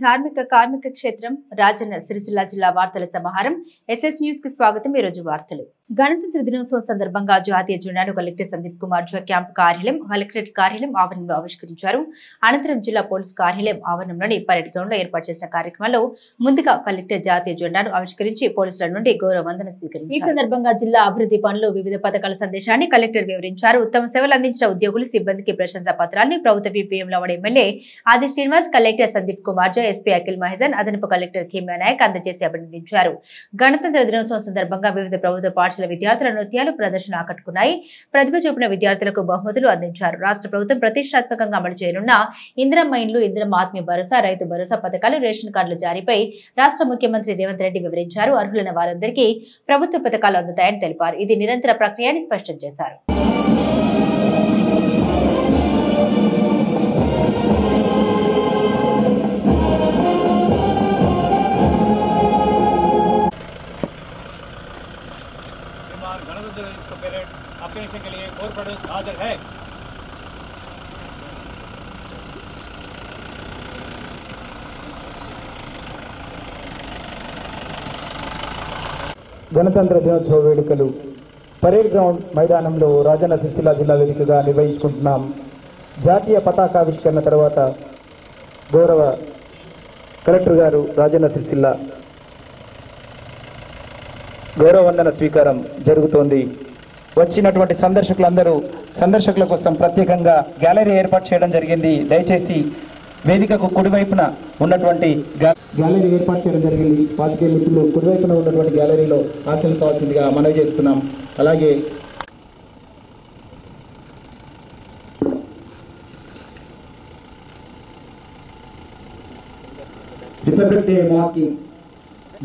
ధార్మిక కార్మిక క్షేత్రం రాజన్న సిరిసిల్ల జిల్లా వార్తల సమాహారం ఎస్ఎస్ న్యూస్ కి స్వాగతం। ఈ రోజు వార్తలు గణతంత్ర దినోత్సవం సందర్భంగా జాతీయ జెండాను కలెక్టర్ సందీప్ కుమార్ ఝా క్యాంప్ కార్యాలయం కలెక్టరేట్ కార్యాలయం ఆవరణలో ఆవిష్కరించారు। అనంతరం జిల్లా పోలీస్ కార్యాలయం ఆవరణంలోని పరేడ్ గ్రౌండ్ లో ఏర్పాటు చేసిన కార్యక్రమంలో ముందుగా కలెక్టర్ జాతీయ జెండాను ఆవిష్కరించి పోలీసుల నుండి గౌరవ వందన స్వీకరించారు। ఈ సందర్భంగా జిల్లా అభివృద్ధి పనులు వివిధ పథకాల సందేశాన్ని కలెక్టర్ వివరించారు। ఉత్తమ సేవలు అందించిన ఉద్యోగులు సిబ్బందికి ప్రశంసా పత్రాన్ని ప్రభుత్వ విపిఎంలవాడ ఎమ్మెల్యే ఆది శ్రీనివాస్ కలెక్టర్ సందీప్ కుమార్ ఝా ఎస్పీ అఖిల్ మహేజన్ అదనపు కలెక్టర్ కిమ్యా నాయక్ అందజేసి అభినందించారు। గణతంత్ర దినోత్సవం సందర్భంగా వివిధ ప్రభుత్వ పాఠశాల విద్యార్థుల నృత్యాలు ప్రదర్శన ఆకట్టుకున్నాయి। ప్రతిభ చూపిన విద్యార్థులకు బహుమతులు అందించారు। రాష్ట్ర ప్రభుత్వం ప్రతిష్టాత్మకంగా అమలు చేయనున్న ఇందిరమ్మ ఇండ్లు, ఇందిరమ్మ ఆత్మీయ భరోసా, రైతు భరోసా పథకాలు, రేషన్ కార్డుల జారీపై రాష్ట్ర ముఖ్యమంత్రి రేవంత్ రెడ్డి వివరించారు। అర్హులైన వారందరికీ ప్రభుత్వ పథకాలు అందుతాయని తెలిపారు। ఇది నిరంతర ప్రక్రియ అని స్పష్టం చేశారు। अपने के लिए और प्रदेश हाजिर है। గణతంత్ర దినోత్సవ వేడుకలు పరేడ్ గ్రౌండ్ మైదానంలో రాజన్న సిరిసిల్ల జిల్లా వేదికగా నిర్వహించుకుంటున్నాం। జాతీయ పతాకావిష్కరణ తర్వాత గౌరవ కలెక్టర్ గారు రాజన్న సిరిసిల్ల గౌరవ వందన స్వీకారం జరుగుతోంది। వచ్చినటువంటి సందర్శకుల కోసం ప్రత్యేకంగా గ్యాలరీ ఏర్పాటు చేయడం జరిగింది। దయచేసి వేదికకు కుడివైపున ఉన్నటువంటి గ్యాలరీ ఏర్పాటు చేయడం జరిగింది। పాతికేయ మిత్రులు కుడివైపున ఉన్నటువంటి గ్యాలరీలో ఆశలు కావాల్సిందిగా మనవి చేస్తున్నాం। అలాగే Republic Day marking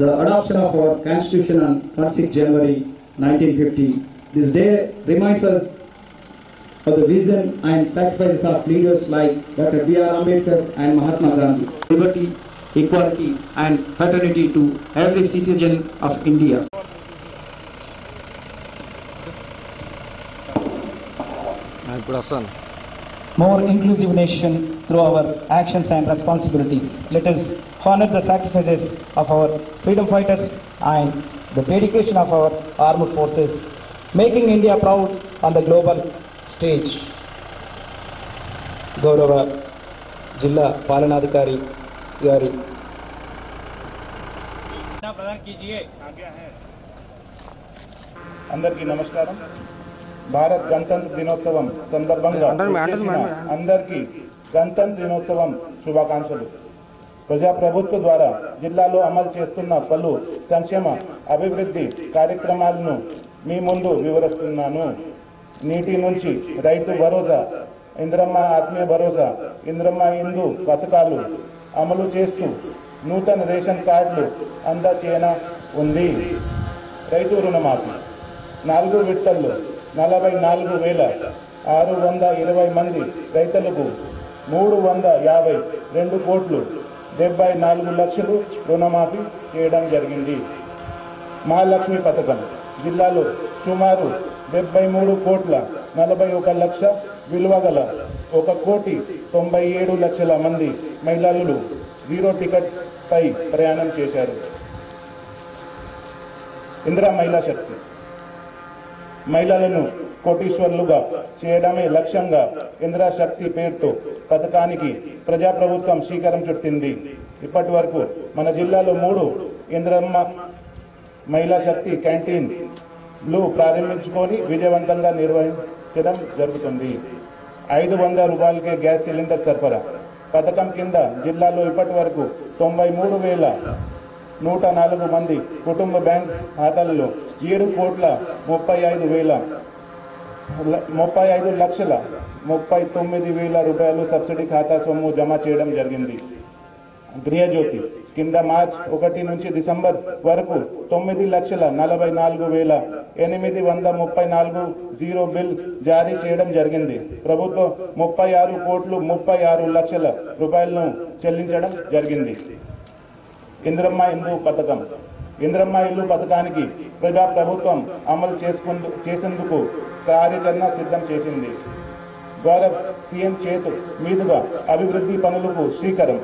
the adoption of our Constitution on 26 January 1950. This day reminds us of the vision and sacrifices of leaders like Dr. B.R. Ambedkar and Mahatma Gandhi. Liberty, equality and fraternity to every citizen of India. More inclusive nation through our actions and responsibilities. Let us honor the sacrifices of our freedom fighters and the dedication of our armed forces, making India proud on the global stage. గౌరవ జిల్లా పాలనాధికారి గారి प्रदान कीजिए। అందరికీ నమస్కారం। భారత్ గణతంత్ర దినోత్సవం సందర్భంగా అందరికీ గణతంత్ర దినోత్సవం శుభాకాంక్షలు। ప్రజాప్రభుత్వ ద్వారా జిల్లాలో అమలు చేస్తున్న పలు సంక్షేమ అభివృద్ధి కార్యక్రమాలను మీ ముందు వివరిస్తున్నాను। నీటి నుంచి రైతు భరోసా, ఇందిరమ్మ ఆత్మీయ భరోసా, ఇందిరమ్మ ఇండ్లు పథకాలు అమలు చేస్తూ నూతన రేషన్ కార్డులు అందచేయన ఉంది। రైతు రుణమాఫీ 4 విడతల్లో 44,620 మంది రైతులకు 352 కోట్లు 74 లక్షలు రుణమాఫీ చేయడం జరిగింది। మహాలక్ష్మి పథకం జిల్లాలో సుమారు 73 కోట్ల 41 లక్ష విలువ గల 1,97 లక్షల మంది మహిళలు జీరో టికెట్ పై ప్రయాణం చేశారు। ఇందిరా మహిళా శక్తి మహిళలను కోటీశ్వరులుగా చేయడమే లక్ష్యంగా ఇందిరా శక్తి పేరుతో పథకానికి ప్రజాప్రభుత్వం శ్రీకారం చుట్టింది। ఇప్పటి వరకు మన జిల్లాలో 3 ఇందిరమ్మ మహిళా శక్తి క్యాంటీన్లు ప్రారంభించుకొని విజయవంతంగా నిర్వహించడం జరుగుతుంది। 500 రూపాయలకే గ్యాస్ సిలిండర్ సరఫరా పథకం కింద జిల్లాలో ఇప్పటి వరకు 93,104 మంది కుటుంబ బ్యాంక్ ఖాతాల్లో 7,35 లక్షల 39,000 రూపాయలు సబ్సిడీ ఖాతా సొమ్ము జమ చేయడం జరిగింది। గృహజ్యోతి కింద మార్చ్ 1 నుంచి డిసెంబర్ వరకు 9,44,834 జీరో బిల్ జారీ చేయడం జరిగింది। ప్రభుత్వం 36,36 లక్షల రూపాయలను చెల్లించడం జరిగింది। ఇందిరమ్మ ఇల్లు పథకం పథకానికి ప్రజా ప్రభుత్వం అమలు చేసేందుకు కార్యాచరణ సిద్ధం చేసింది। గౌరవ సీఎం చేతు మీదుగా అభివృద్ధి పనులకు శ్రీకారం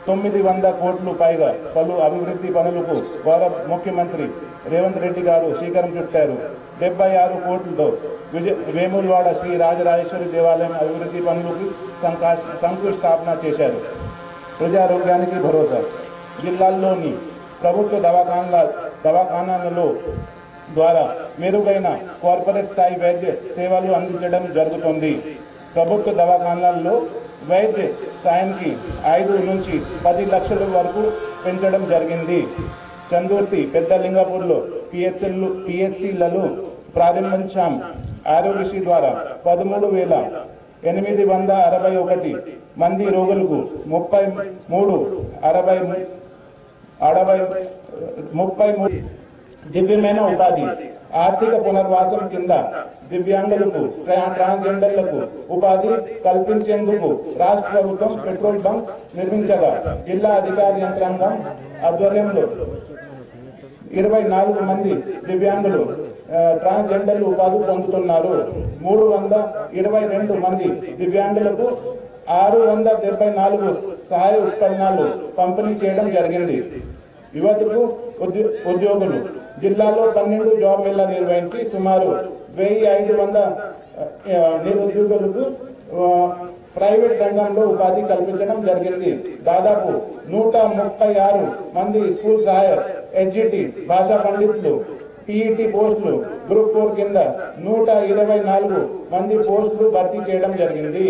900 కోట్లు పైగా పలు అభివృద్ధి పనులకు గౌరవ ముఖ్యమంత్రి రేవంత్ రెడ్డి గారు శ్రీకారం చుట్టారు. 76 కోట్లతో వేములవాడ శ్రీ రాజరాజేశ్వరి దేవాలయం అభివృద్ధి పనులకు శంకుస్థాపన చేశారు. ప్రజారోగ్యానికి భరోసా. జిల్లాల్లోని ప్రభుత్వ దవాఖానాలలో ద్వారా మెరుగైన కార్పొరేట్ స్థాయి వైద్య సేవలు అందించడం జరుగుతుంది. ప్రభుత్వ దవాఖానాల్లో వైద్య సాయానికి 5 నుంచి 10 లక్షల వరకు పెంచడం జరిగింది. చందుర్తి, పెద్దలింగపూర్లో పిహెచ్సిలలో ప్రారంభించాం. ఆరోగ్యశ్రీ ద్వారా 13,861 మంది రోగులకు 33 దివ్యమైన ఉపాధి. ఆర్థిక పునర్వాసం కింద దివ్యాంగులకు, ట్రాన్స్జెండర్లకు ఉపాధి కల్పించేందుకు రాష్ట్ర ప్రభుత్వం పెట్రోల్ బంక్ నిర్మించగా జిల్లా అధికార యంత్రాంగం ఆధ్వర్యంలో 24 మంది దివ్యాంగులు, ట్రాన్స్జెండర్లు ఉపాధి పొందుతున్నారు. 322 మంది దివ్యాంగులకు 674 సహాయ ఉపకరణాలు పంపిణీ చేయడం జరిగింది. యువతకు ఉద్యోగులు. జిల్లాలో 12 జాబ్ మేళా నిర్వహించి సుమారు 1500 నిరుద్యోగులకు ప్రైవేట్ రంగంలో ఉపాధి కల్పించడం జరిగింది. దాదాపు 136 మంది స్కూల్ సహాయక్, ఎస్జిటి, భాషా పండితులు, టీఈటీ పోస్టులు గ్రూప్ 4 కింద 124 మంది పోస్టులు భర్తీ చేయడం జరిగింది.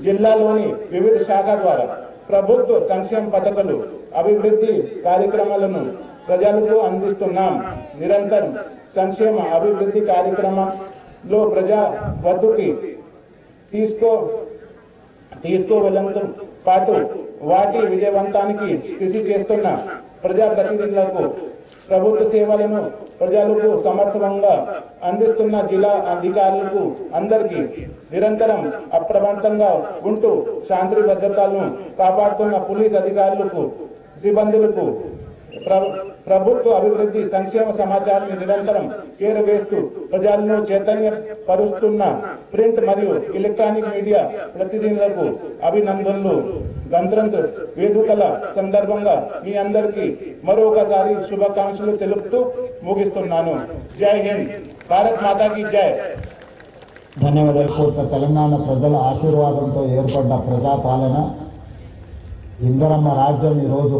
జిల్లాలోని వివిధ శాఖల ద్వారా ప్రభుత్వ సంక్షేమ పథకాలు, అభివృద్ధి కార్యక్రమాలను ప్రజలకు అందిస్తున్నాం. నిరంతరం సంక్షేమ అభివృద్ధి కార్యక్రమంలో ప్రజా వద్దకు తీసుకోవడంతో పాటు వాటి విజయవంతానికి కృషి చేస్తున్న ప్రజాప్రతినిధులకు, ప్రభుత్వ సేవలను ప్రజలకు సమర్థవంతంగా అందిస్తున్న జిల్లా అధికారులకు అందరికీ నిరంతరం అప్రమత్తంగా ఉంటూ శాంతి భద్రతలను కాపాడుతున్న పోలీస్ అధికారులకు, సిబ్బందులకు ప్రభుత్వ అభివృద్ధి సంక్షేమ సమాచారాన్ని నిరంతరం చేరవేస్తూ ప్రజలను చైతన్యపరుస్తున్న ప్రింట్ మరియు ఎలక్ట్రానిక్ మీడియా ప్రతినిధులకు అభినందనలు. గణతంత్ర వేడుకల సందర్భంగా మీ అందరికీ మరొకసారి శుభాకాంక్షలు తెలుపుతూ ముగిస్తున్నాను. జై హింద్, భారత్ మాతాకి జై. ధన్యవాదాలు. తెలంగాణ ప్రజల ఆశీర్వాదంతో ఏర్పడ్డ ప్రజాపాలన ఇందిరమ్మ రాజ్యం ఈరోజు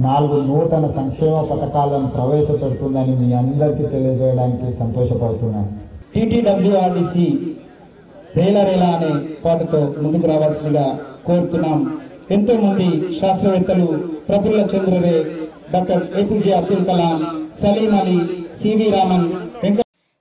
4 నూతన సంక్షేమ పథకాలను ప్రవేశపెడుతుందని మీ అందరికీ తెలియజేయడానికి సంతోషపడుతున్నాను. టీటీడబ్ల్యూఆర్డీసీ రేలా అనే పాటతో ముందుకు రావాల్సిందిగా కోరుతున్నాం. ఎంతో మంది శాస్త్రవేత్తలు, Prafulla Chandra Ray, doctor APJ Abdul Kalam, Salim Ali, CV Raman,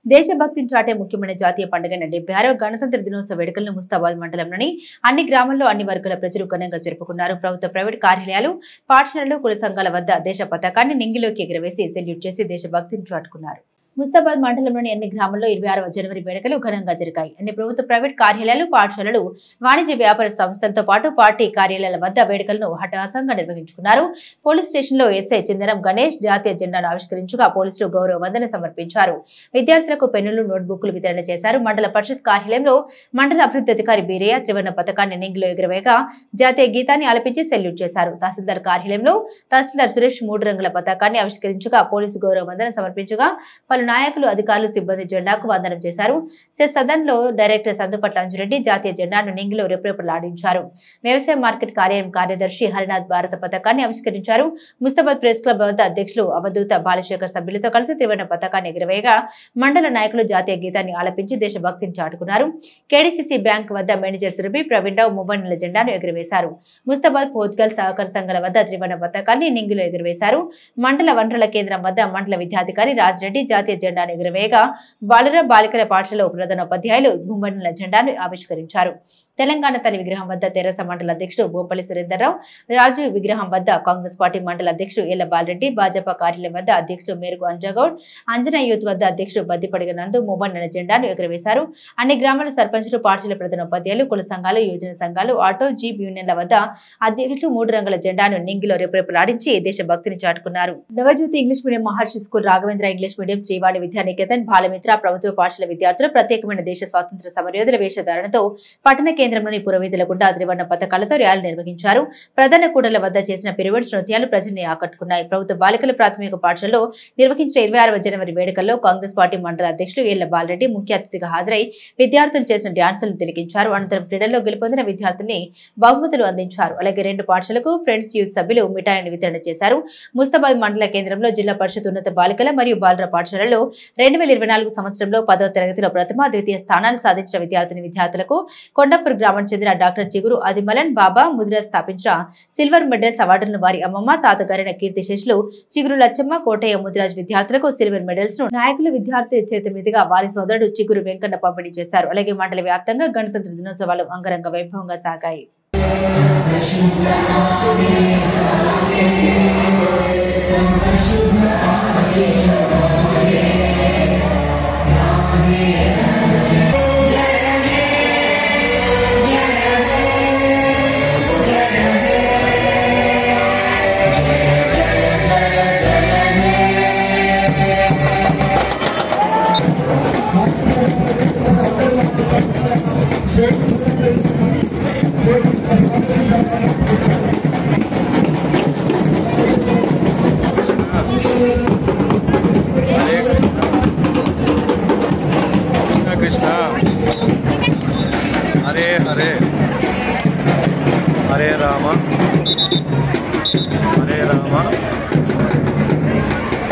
దేశభక్తిని చాటే ముఖ్యమైన జాతీయ పండుగైన 76వ గణతంత్ర దినోత్సవ వేడుకలను ముస్తాబాద్ మండలంలోని అన్ని గ్రామాల్లో అన్ని వర్గాల ప్రజలు ఘనంగా జరుపుకున్నారు. ప్రభుత్వ, ప్రైవేట్ కార్యాలయాలు, పాఠశాలలు, కుల సంఘాల వద్ద దేశ పతాకాన్ని నింగిలోకి ఎగురవేసి సెల్యూట్ చేసి దేశభక్తిని చాటుకున్నారు. ముస్తాబాద్ మండలంలోని అన్ని గ్రామాల్లో 26వ జనవరి వేడుకలు ఘనంగా జరిగాయి. అన్ని ప్రభుత్వ, ప్రైవేట్ కార్యాలయాలు, పాఠశాలలు, వాణిజ్య వ్యాపార సంస్థలతో పాటు పార్టీ కార్యాలయాల వద్ద వేడుకలను హఠాసంగా నిర్వహించుకున్నారు. పోలీస్ స్టేషన్లో ఎస్ఐ చిందరం గణేష్ జాతీయ జెండాను ఆవిష్కరించగా పోలీసులు గౌరవ వందన సమర్పించారు. విద్యార్థులకు పెన్నులు, నోట్బుక్లు వితరణ చేశారు. మండల పరిషత్ కార్యాలయంలో మండల అభివృద్ధి అధికారి బీరయ్య త్రివర్ణ పథకాన్ని నింగిలో ఎగురవేయగా జాతీయ గీతాన్ని ఆలపించి సెల్యూట్ చేశారు. తహసీల్దార్ కార్యాలయంలో తహసీల్దార్ సురేష్ 3 రంగుల పతాకాన్ని ఆవిష్కరించగా పోలీసు గౌరవ వందన సమర్పించగా పలు నాయకులు, అధికారులు, సిబ్బంది జెండాకు వందనం చేశారు. సదన్ లో డైరెక్టర్ సందుపట్ల అంజురెడ్డి జాతీయ జెండాను నింగిలో రెపరెపలాడించారు. వ్యవసాయ మార్కెట్ కార్యాలయం కార్యదర్శి హరినాథ్ భారత పథకాన్ని ఆవిష్కరించారు. ముస్తాబాద్ ప్రెస్ క్లబ్ వద్ద అధ్యక్షులు అవధూత బాలశేఖర్ సభ్యులతో కలిసి త్రివర్ణ పథకాన్ని ఎగురవేయగా మండల నాయకులు జాతీయ గీతాన్ని ఆలపించి దేశభక్తిని చాటుకున్నారు. కేడీసీసీ బ్యాంక్ వద్ద మేనేజర్ సురభి, ప్రవీణ్ రావు మువ్వన్నెల జెండాను ఎగురవేశారు. ముస్తాబాద్ పోత్గల్ సహకార సంఘాల వద్ద త్రివర్ణ పథకాన్ని నింగిలో ఎగురవేశారు. మండల వనరుల కేంద్రం వద్ద మండల విద్యాధికారి రాజిరెడ్డి జాతీయ జెండాను ఎగురవేయగా బాలుర బాలికల పాఠశాల ప్రధానోపాధ్యాయులు మువ్వన్నెల జెండాను ఆవిష్కరించారు. తెలంగాణ తల్లి విగ్రహం వద్ద తెరాస మండల అధ్యక్షుడు బోపల్లి సురేందర్రావు, రాజీవ్ విగ్రహం వద్ద కాంగ్రెస్ పార్టీ మండల అధ్యక్షుడు ఎల్ల బాలరెడ్డి, భాజపా కార్యాలయం వద్ద అధ్యక్షుడు మేరకు అంజాగౌడ్, అంజనా యూత్ వద్ద అధ్యక్షుడు బద్దిపడిగ నందు మువ్వన్నెల జెండాను ఎగురవేశారు. అన్ని గ్రామాల సర్పంచులు, పాఠశాల ప్రధానోపాధ్యాయులు, కుల సంఘాలు, యువజన సంఘాలు, ఆటో, జీప్ యూనియన్ల వద్ద అధ్యక్షులు 3 రంగుల జెండాను నింగిలో రెపరెపలాడించి దేశభక్తిని చాటుకున్నారు. Navajyothi English medium, Maharshi school, Raghavendra English medium, Sri Srivani Vidyaniketan Balamitra ప్రభుత్వ పాఠశాల విద్యార్థులు ప్రత్యేకమైన దేశ స్వాతంత్ర సమరయోధుల వేషధారణతో పట్టణ కేంద్రంలోని పురవీధుల గుండా త్రివర్ణ పతాకాలతో ర్యాలీ నిర్వహించారు. ప్రధాన కూడళ్ల వద్ద చేసిన పిరమిడ్ నృత్యాలు ప్రజల్ని ఆకట్టుకున్నాయి. ప్రభుత్వ బాలికల ప్రాథమిక పాఠశాలలో నిర్వహించిన 26వ జనవరి వేడుకల్లో కాంగ్రెస్ పార్టీ మండల అధ్యక్షులు ఏళ్ల బాలరెడ్డి ముఖ్య అతిథిగా హాజరై విద్యార్థులు చేసిన డ్యాన్సులను తిలకించారు. అనంతరం క్రీడల్లో గెలుపొందిన విద్యార్థుల్ని బహుమతులు అందించారు. అలాగే 2 పాఠశాలకు ఫ్రెండ్స్ యూత్ సభ్యులు మిఠాయిని వితరణ చేశారు. ముస్తాబాద్ మండల కేంద్రంలో జిల్లా పరిషత్ ఉన్నత బాలికల మరియు బాలుర పాఠశాలలో 2024 సంవత్సరంలో 10వ తరగతిలో ప్రథమ, ద్వితీయ స్థానాలు సాధించిన విద్యార్థులకు కొండాపూర్ గ్రామానికి చెందిన డాక్టర్ చిగురు ఆదిమలన్ బాబా ముద్ర స్థాపించిన సిల్వర్ మెడల్స్ అవార్డులను వారి అమ్మమ్మ తాతగారైన కీర్తిశేషులు చిగురు లచ్చమ్మ కోటయ్య ముదిరాజ్ విద్యార్థులకు సిల్వర్ మెడల్స్ ను నాయకులు విద్యార్థి చేతి మీదుగా వారి సోదరుడు చిగురు వెంకన్న పంపిణీ చేశారు. అలాగే మండల వ్యాప్తంగా గణతంత్ర దినోత్సవాలు అంగరంగ వైభవంగా సాగాయి. कृष्णा हरे हरे हरे राम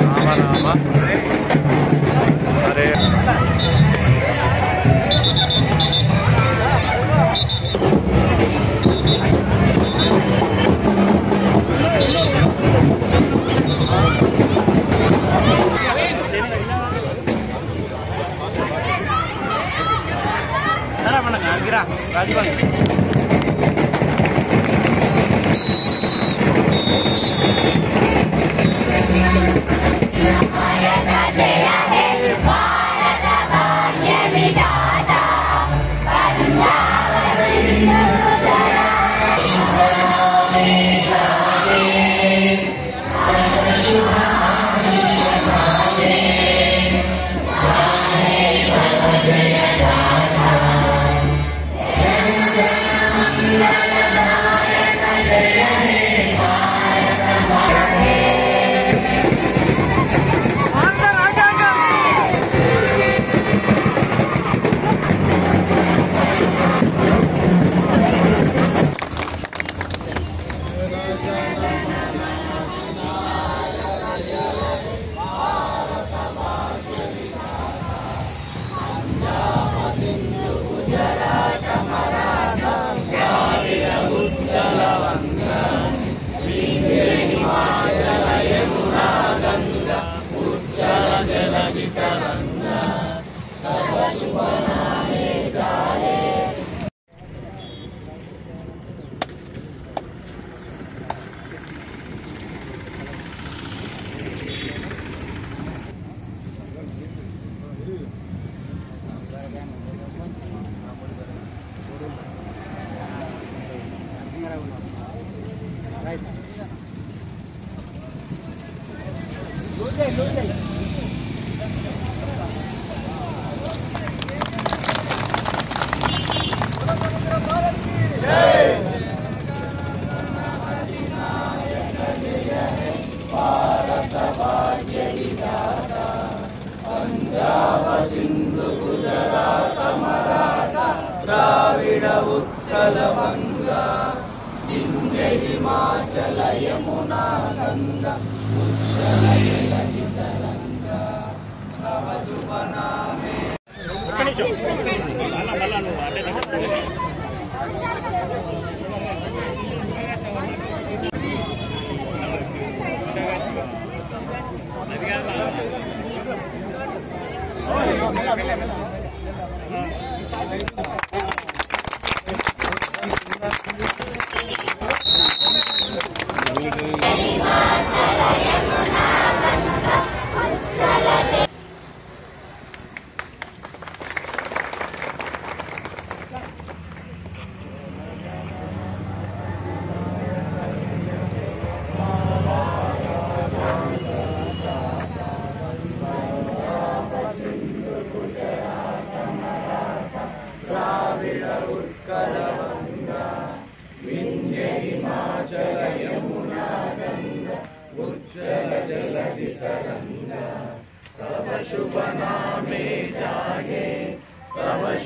राम राम हरे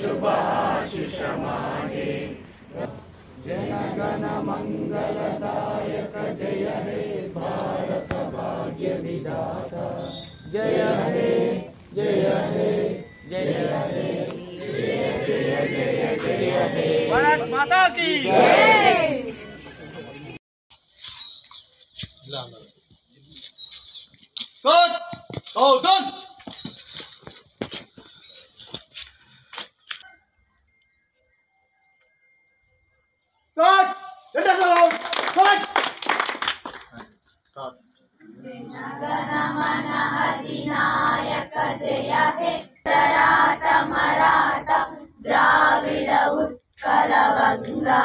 शुभाशिष मागे जनगण मंगलदायक जय हे भारत भाग्य विधाता जय हे जय हे जय हे जय जय जय जय हे भारत माता की जय। जनगणमन अधिनायक जय हे मराठा द्राविड उत्कल बंगा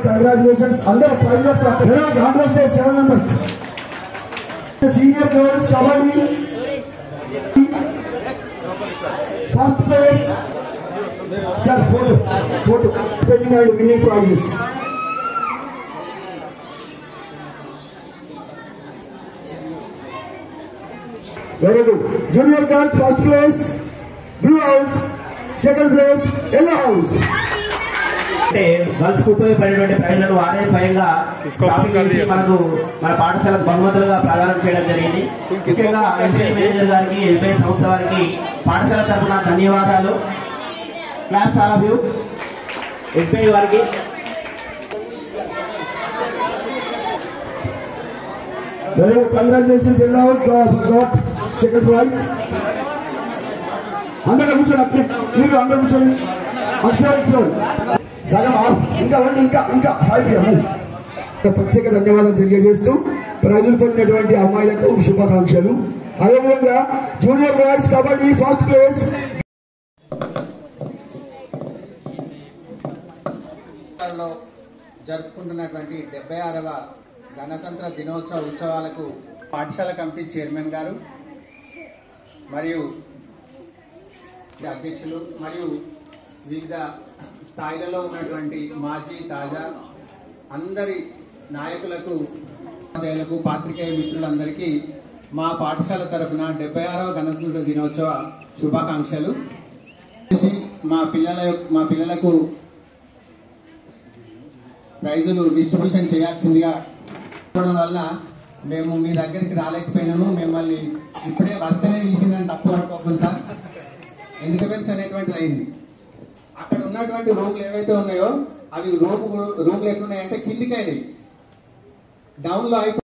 Congratulations. Under prize of winners, 100 state 7 members. The senior girls kabaddi. First place. Sir, photo. Spending and winning prizes. Very good. Junior girls first place. Blue house. Second place. Yellow house. Girls కు ఉపయోగపడేటువంటి ప్రైజ్లను వారే స్వయంగా shopping చేసి మనకు మన పాఠశాలకు బహుమతులుగా ప్రదానం చేయడం జరిగింది. ముఖ్యంగా ఎస్బీఐ మేనేజర్ గారికి, ఎస్బీఐ సంస్థ వారికి పాఠశాల తరఫున ధన్యవాదాలు. Claps all of you SBI వారికి. Congratulations, Yellow house got second prize. అందరూ కూర్చోండి, మీరు అందరూ కూర్చోండి. సగం ఇంకా ప్రత్యేక ధన్యవాదాలు తెలియజేస్తూ ప్రైజులు పొందినటువంటి అమ్మాయిలకు శుభాకాంక్షలు. అదేవిధంగా junior boys kabaddi first place. జరుపుకుంటున్నటువంటి 76వ గణతంత్ర దినోత్సవ ఉత్సవాలకు పాఠశాల కమిటీ చైర్మన్ గారు మరియు అధ్యక్షులు మరియు వివిధ స్థాయిలలో ఉన్నటువంటి మాజీ తాజా అందరి నాయకులకు, పాత్రికేయ మిత్రులందరికీ మా పాఠశాల తరఫున 76వ గణతంత్ర దినోత్సవ శుభాకాంక్షలు. మా పిల్లలకు ప్రైజులు డిస్ట్రిబ్యూషన్ చేయాల్సిందిగా చెప్పడం వల్ల మేము మీ దగ్గరికి రాలేకపోయినాము. మిమ్మల్ని ఇప్పుడే వర్తనే తీసిందని తప్పు పట్టుకోకుండా ఇండిపెండెన్స్ అనేటువంటిది అయింది. అక్కడ ఉన్నటువంటి రూమ్లు ఏవైతే ఉన్నాయో అవి రూమ్లు ఎట్లున్నాయంటే కిందికి అయినాయి, డౌన్ లో అయిపోయింది.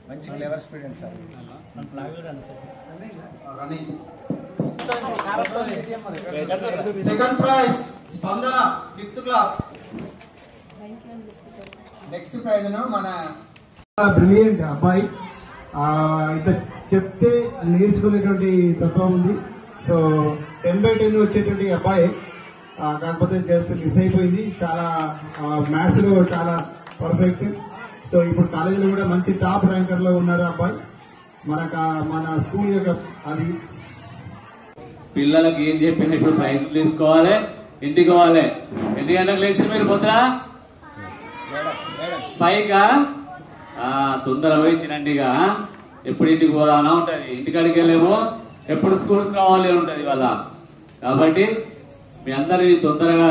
మంచి clever students sir. Second prize, Spandana, 5th class. Next prize మన బ్రిలియంట్ అబ్బాయి, ఇట్లా చెప్తే నేర్చుకునేటువంటి తత్వం ఉంది. సో 10/10 వచ్చేటువంటి అబ్బాయి, కాకపోతే జస్ట్ మిస్ అయిపోయింది. చాలా మ్యాథ్స్ లో చాలా పర్ఫెక్ట్. సో ఇప్పుడు కాలేజీలో కూడా మంచి టాప్ ర్యాంకర్ లో ఉన్నారు అబ్బాయి. మన స్కూల్ యొక్క అది పిల్లలకి ఏం చెప్పింది, ఇప్పుడు ప్రైజ్ తీసుకోవాలి, ఇంటికి పోవాలి. ఎన్ని గంటలకు లేచి మీరు పొద్దున 5గా తొందర పోయి తినండి. ఇక ఎప్పుడు ఇంటికి పోదానా ఉంటది, ఇంటికాడికి వెళ్ళేమో ఎప్పుడు స్కూల్కి రావాలి ఉంటది వాళ్ళ. కాబట్టి మీ అందరినీ తొందరగా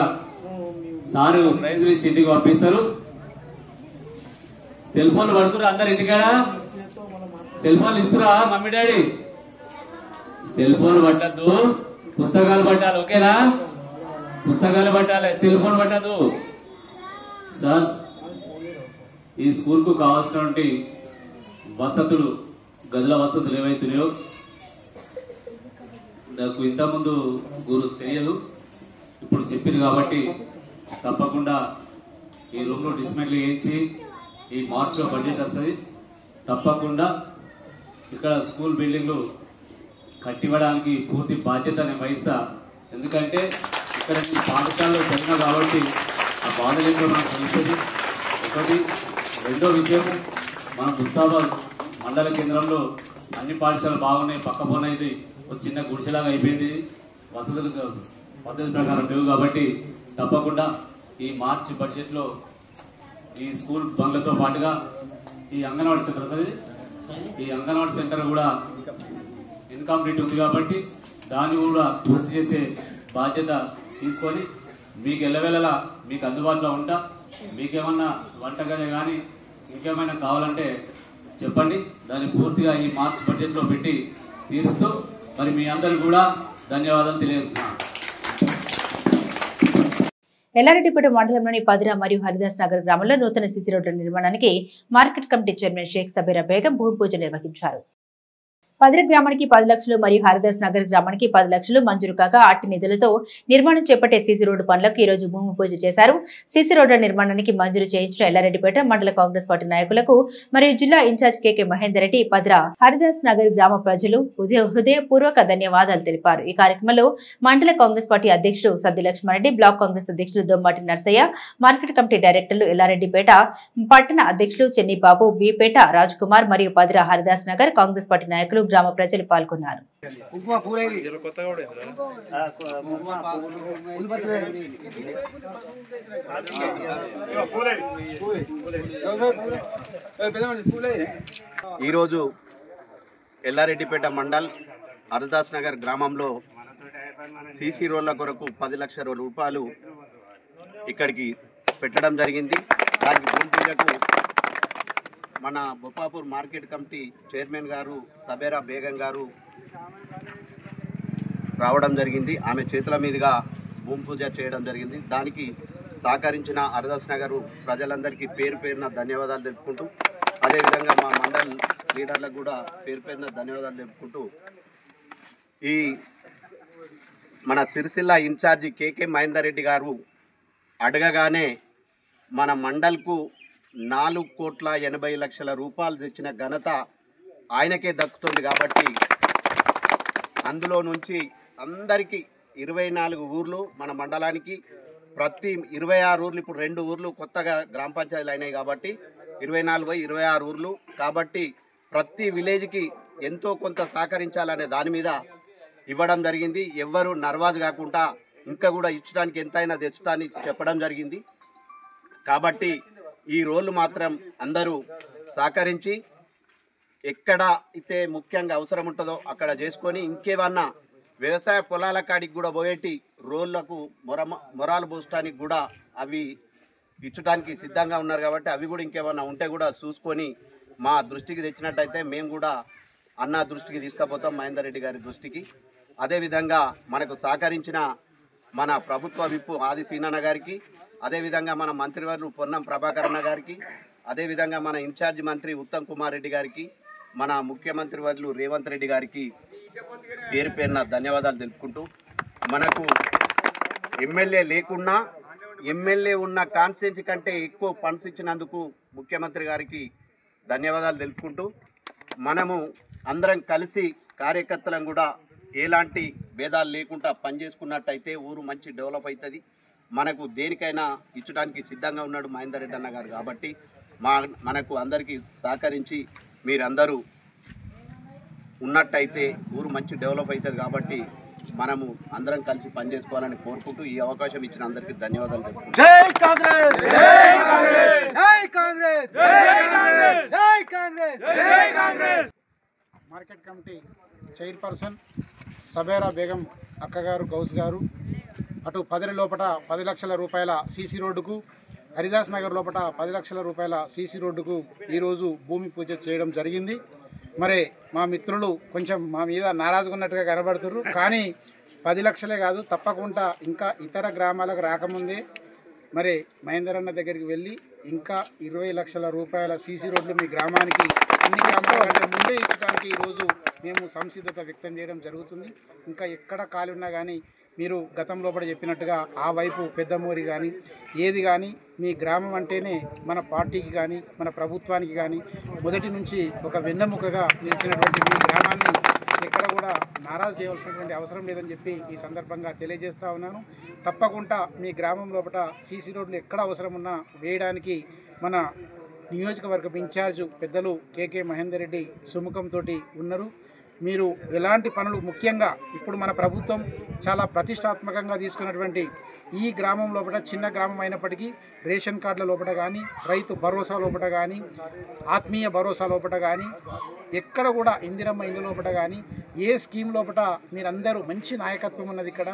సారు ప్రైజులు ఇచ్చి ఇంటికి పంపిస్తారు. సెల్ ఫోన్లు పడుతున్నారు అందరు ఇంటికాడ, సెల్ ఫోన్లు ఇస్తురా మమ్మీ డాడీ? సెల్ ఫోన్ పట్టద్దు, పుస్తకాలు పట్టాలి. ఓకేనా? పుస్తకాలు పట్టాలి, సెల్ ఫోన్ పట్టద్దు. సార్, ఈ స్కూల్ కు కావాల్సినటువంటి వసతులు, గదుల వసతులు ఏవైతున్నాయో నాకు ఇంతకుముందు గురు తెలియదు, ఇప్పుడు చెప్పింది కాబట్టి తప్పకుండా ఈ రూమ్ లో డిస్మెంట్లు చేయించి ఈ మార్చిలో బడ్జెట్ వస్తుంది. తప్పకుండా ఇక్కడ స్కూల్ బిల్డింగ్లు కట్టివ్వడానికి పూర్తి బాధ్యత నేను వహిస్తా. ఎందుకంటే ఇక్కడ పాఠశాలలో చదివినా కాబట్టి ఆ బాధలు ఏంటో మనకు తెలుస్తుంది. ఒకటి. రెండో విషయం, మన ముస్తాబాద్ మండల కేంద్రంలో అన్ని పాఠశాలలు బాగున్నాయి, పక్కపోనైతే ఒక చిన్న గుడిసెలాగా అయిపోయింది. వసతులు పద్ధతి ప్రకారం లేవు. కాబట్టి తప్పకుండా ఈ మార్చి బడ్జెట్లో ఈ స్కూల్ బంగ్లతో పాటుగా ఈ అంగన్వాడీ సెంటర్ వస్తుంది. ఈ అంగన్వాడీ సెంటర్ కూడా ఇన్కంప్లీట్ ఉంది కాబట్టి దాన్ని కూడా పూర్తి చేసే బాధ్యత తీసుకొని మీకు ఎల్లవేళలా మీకు అందుబాటులో ఉంటా. మీకేమన్నా వంటగది కానీ ఇంకేమైనా కావాలంటే చెప్పండి, దాన్ని పూర్తిగా ఈ మార్చ్ బడ్జెట్లో పెట్టి తీరుస్తూ మరి మీ అందరికీ కూడా ధన్యవాదాలు తెలియజేస్తున్నాను. ఎల్లారెడ్డిపేట మండలంలోని పదిరా మరియు హరిదాస్ నగర్ గ్రామంలో నూతన సీసీ రోడ్ల నిర్మాణానికి market committee chairman Sheikh Sabira Begum భూమి పూజ నిర్వహించారు. పదిర గ్రామానికి 10 లక్షలు మరియు హరిదాస్ నగర్ గ్రామానికి 10 లక్షలు మంజూరు కాగా ఆర్టీ నిధులతో నిర్మాణం చేపట్టే సీసీ రోడ్డు పనులకు ఈ రోజు భూమి పూజ చేశారు. సీసీ రోడ్ల నిర్మాణానికి మంజూరు చేయించిన ఎల్లారెడ్డిపేట మండల కాంగ్రెస్ పార్టీ నాయకులకు మరియు జిల్లా ఇన్ఛార్జ్ కేకే మహేందర్ రెడ్డి, పదిర హరిదాస్ నగర్ గ్రామ ప్రజలు హృదయపూర్వక ధన్యవాదాలు తెలిపారు. ఈ కార్యక్రమంలో మండల కాంగ్రెస్ పార్టీ అధ్యక్షుడు సద్ది లక్ష్మారెడ్డి, బ్లాక్ కాంగ్రెస్ అధ్యక్షుడు దొమ్మాటి నర్సయ్య, మార్కెట్ కమిటీ డైరెక్టర్లు ఎల్లారెడ్డిపేట పట్టణ అధ్యక్షులు చెన్నిబాబు, బీపేట రాజ్ కుమార్ మరియు పదిర హరిదాస్ నగర్ కాంగ్రెస్ పార్టీ నాయకులు, గ్రామ ప్రజలు పాల్గొన్నారు. ఈరోజు ఎల్లారెడ్డిపేట మండల్ హరిదాస్ నగర్ గ్రామంలో సీసీ రోడ్ల కొరకు 10 లక్షల రూపాయలు ఇక్కడికి పెట్టడం జరిగింది. దానికి భూమి పూజకు మన బొప్పాపూర్ మార్కెట్ కమిటీ చైర్మన్ గారు సబేరా బేగం గారు రావడం జరిగింది. ఆమె చేతుల మీదుగా భూమి పూజ చేయడం జరిగింది. దానికి సహకరించిన హరిదాస్ నగర్ ప్రజలందరికీ పేరు పేరున ధన్యవాదాలు తెలుపుకుంటూ, అదేవిధంగా మా మండల్ లీడర్లకు కూడా పేరు పేరున ధన్యవాదాలు తెలుపుకుంటూ, ఈ మన సిరిసిల్ల ఇన్ఛార్జి కేకే మహేందర్ రెడ్డి గారు అడగగానే మన మండల్కు 4,80,00,000 రూపాయలు తెచ్చిన ఘనత ఆయనకే దక్కుతుంది. కాబట్టి అందులో నుంచి అందరికీ 24 ఊర్లు మన మండలానికి, ప్రతి 26 ఊర్లు, ఇప్పుడు 2 ఊర్లు కొత్తగా గ్రామ పంచాయతీలు అయినాయి కాబట్టి 24/26 ఊర్లు. కాబట్టి ప్రతి విలేజ్కి ఎంతో కొంత సహకరించాలనే దాని మీద ఇవ్వడం జరిగింది. ఎవ్వరు నర్వాజ్ కాకుండా ఇంకా కూడా ఇచ్చడానికి ఎంతైనా తెచ్చుతా అని చెప్పడం జరిగింది. కాబట్టి ఈ రోడ్లు మాత్రం అందరూ సహకరించి ఎక్కడ అయితే ముఖ్యంగా అవసరం ఉంటుందో అక్కడ చేసుకొని, ఇంకేమన్నా వ్యవసాయ పొలాల కాడికి కూడా పోయేటి రోడ్లకు మొరాలు పోసడానికి కూడా అవి ఇచ్చడానికి సిద్ధంగా ఉన్నారు. కాబట్టి అవి కూడా ఇంకేమన్నా ఉంటే కూడా చూసుకొని మా దృష్టికి తెచ్చినట్టయితే మేము కూడా అన్న దృష్టికి తీసుకుపోతాం, మహేందర్ రెడ్డి గారి దృష్టికి. అదేవిధంగా మనకు సహకరించిన మన ప్రభుత్వ విప్పు ఆది సీనన్న గారికి, అదేవిధంగా మన మంత్రివర్యులు పొన్నం ప్రభాకర్ అన్న గారికి, అదేవిధంగా మన ఇన్ఛార్జి మంత్రి ఉత్తమ్ కుమార్ రెడ్డి గారికి, మన ముఖ్యమంత్రి వర్యులు రేవంత్ రెడ్డి గారికి పేరు పేరున ధన్యవాదాలు తెలుపుకుంటూ, మనకు ఎమ్మెల్యే లేకున్నా ఎమ్మెల్యే ఉన్న కాన్స్టిట్యున్సీ కంటే ఎక్కువ ఫండ్స్ ఇచ్చినందుకు ముఖ్యమంత్రి గారికి ధన్యవాదాలు తెలుపుకుంటూ, మనము అందరం కలిసి కార్యకర్తలను కూడా ఎలాంటి భేదాలు లేకుండా పనిచేసుకున్నట్టయితే ఊరు మంచి డెవలప్ అవుతుంది. మనకు దేనికైనా ఇచ్చడానికి సిద్ధంగా ఉన్నాడు మహేందర్ రెడ్డి అన్న గారు. కాబట్టి మనకు అందరికీ సహకరించి మీరందరూ ఉన్నట్టయితే ఊరు మంచి డెవలప్ అవుతుంది. కాబట్టి మనము అందరం కలిసి పనిచేసుకోవాలని కోరుకుంటూ ఈ అవకాశం ఇచ్చిన అందరికీ ధన్యవాదాలు తెలుపుకుంటున్నాను. జై కాంగ్రెస్, జై కాంగ్రెస్, జై కాంగ్రెస్, జై కాంగ్రెస్, జై కాంగ్రెస్, జై Congress. Market committee chairperson Sabera Begum అక్కగారు, గౌస్ గారు, అటు పదిరి లోపల 10 లక్షల రూపాయల సీసీ రోడ్డుకు, హరిదాస్ నగర్ లోపల 10 లక్షల రూపాయల సీసీ రోడ్డుకు ఈరోజు భూమి పూజ చేయడం జరిగింది. మరి మా మిత్రులు కొంచెం మా మీద నారాజుగా ఉన్నట్టుగా కనబడుతున్నారు. కానీ 10 లక్షలే కాదు, తప్పకుండా ఇంకా ఇతర గ్రామాలకు రాకముందే మరి మహేందర్ అన్న దగ్గరికి వెళ్ళి ఇంకా 20 లక్షల రూపాయల సీసీ రోడ్లు మీ గ్రామానికి అన్ని గ్రామాల కంటే ముందే ఇచ్చడానికి ఈరోజు మేము సంసిద్ధత వ్యక్తం చేయడం జరుగుతుంది. ఇంకా ఎక్కడ ఖాళీ ఉన్నా కానీ మీరు గతంలో కూడా చెప్పినట్టుగా ఆ వైపు పెద్దమూరి కానీ ఏది కానీ మీ గ్రామం అంటేనే మన పార్టీకి కానీ మన ప్రభుత్వానికి కానీ మొదటి నుంచి ఒక వెన్నెముకగా నిలిచినటువంటి మీ గ్రామాన్ని ఎక్కడ కూడా నారాజు చేయవలసినటువంటి అవసరం లేదని చెప్పి ఈ సందర్భంగా తెలియజేస్తూ ఉన్నాను. తప్పకుండా మీ గ్రామం లోపల సీసీ రోడ్లు ఎక్కడ అవసరం ఉన్నా వేయడానికి మన నియోజకవర్గం ఇన్ఛార్జు పెద్దలు కేకే మహేందర్ రెడ్డి సుముఖంతో ఉన్నారు. మీరు ఎలాంటి పనులు, ముఖ్యంగా ఇప్పుడు మన ప్రభుత్వం చాలా ప్రతిష్టాత్మకంగా తీసుకున్నటువంటి ఈ గ్రామం లోపల, చిన్న గ్రామం అయినప్పటికీ రేషన్ కార్డుల లోపల కానీ, రైతు భరోసా లోపల కానీ, ఆత్మీయ భరోసా లోపల కానీ, ఎక్కడ కూడా ఇందిరమ్మ ఇల్లు లోపల కానీ ఏ స్కీమ్ లోపల మీరందరూ మంచి నాయకత్వం ఉన్నది. ఇక్కడ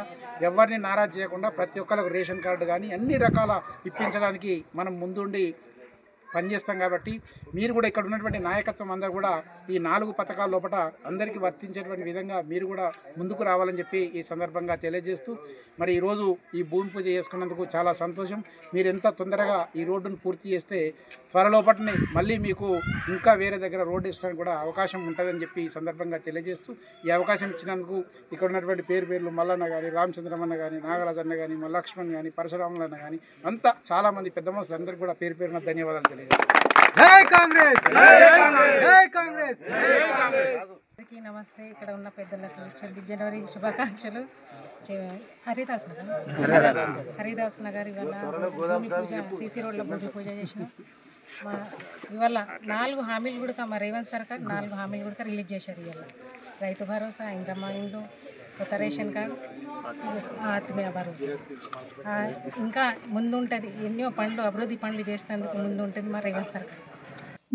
ఎవరిని నారాజు చేయకుండా ప్రతి ఒక్కరికి రేషన్ కార్డు కానీ అన్ని రకాల ఇప్పించడానికి మనం ముందుండి పనిచేస్తాం. కాబట్టి మీరు కూడా ఇక్కడ ఉన్నటువంటి నాయకత్వం అందరూ కూడా ఈ 4 పథకాల లోపల అందరికీ వర్తించేటువంటి విధంగా మీరు కూడా ముందుకు రావాలని చెప్పి ఈ సందర్భంగా తెలియజేస్తూ, మరి ఈరోజు ఈ భూమి పూజ చేసుకున్నందుకు చాలా సంతోషం. మీరు ఎంత తొందరగా ఈ రోడ్డును పూర్తి చేస్తే త్వరలోపటిని మళ్ళీ మీకు ఇంకా వేరే దగ్గర రోడ్డు ఇచ్చడానికి కూడా అవకాశం ఉంటుందని చెప్పి ఈ సందర్భంగా తెలియజేస్తూ, ఈ అవకాశం ఇచ్చినందుకు ఇక్కడ ఉన్నటువంటి పేర్లు మల్లన్న కానీ, రామచంద్రమన్న కానీ, నాగరాజన్న కానీ, లక్ష్మణ్ కానీ, పరశురాములన్న కానీ అంతా చాలామంది పెద్ద మనుషులు అందరికీ కూడా పేరున ధన్యవాదాలు తెలియజేస్తాను. జై కాంగ్రెస్, జై కాంగ్రెస్, జై కాంగ్రెస్, జై కాంగ్రెస్. నమస్తే. ఇక్కడ ఉన్న పెద్దలకు 26 జనవరి శుభాకాంక్షలు. హరిదాస్ నగర్ ఇవాళ భూమి పూజ, సీసీ రోడ్ల భూమి పూజ చేసినాం. ఇవాళ 4 హామీలు కూడా మా రేవంత్ సర్కార్ 4 హామీలు కూడా రిలీజ్ చేశారు. ఇవాళ రైతు భరోసా, ఇంద్రమ్మ ఇండ్లు, కొత్త రేషన్ కార్డు, ఆత్మీయ భరోసా. ఇంకా ముందు ఉంటుంది, ఎన్నో పనులు, అభివృద్ధి పనులు చేసేందుకు ముందు ఉంటుంది మా రేవంత్ సర్కార్.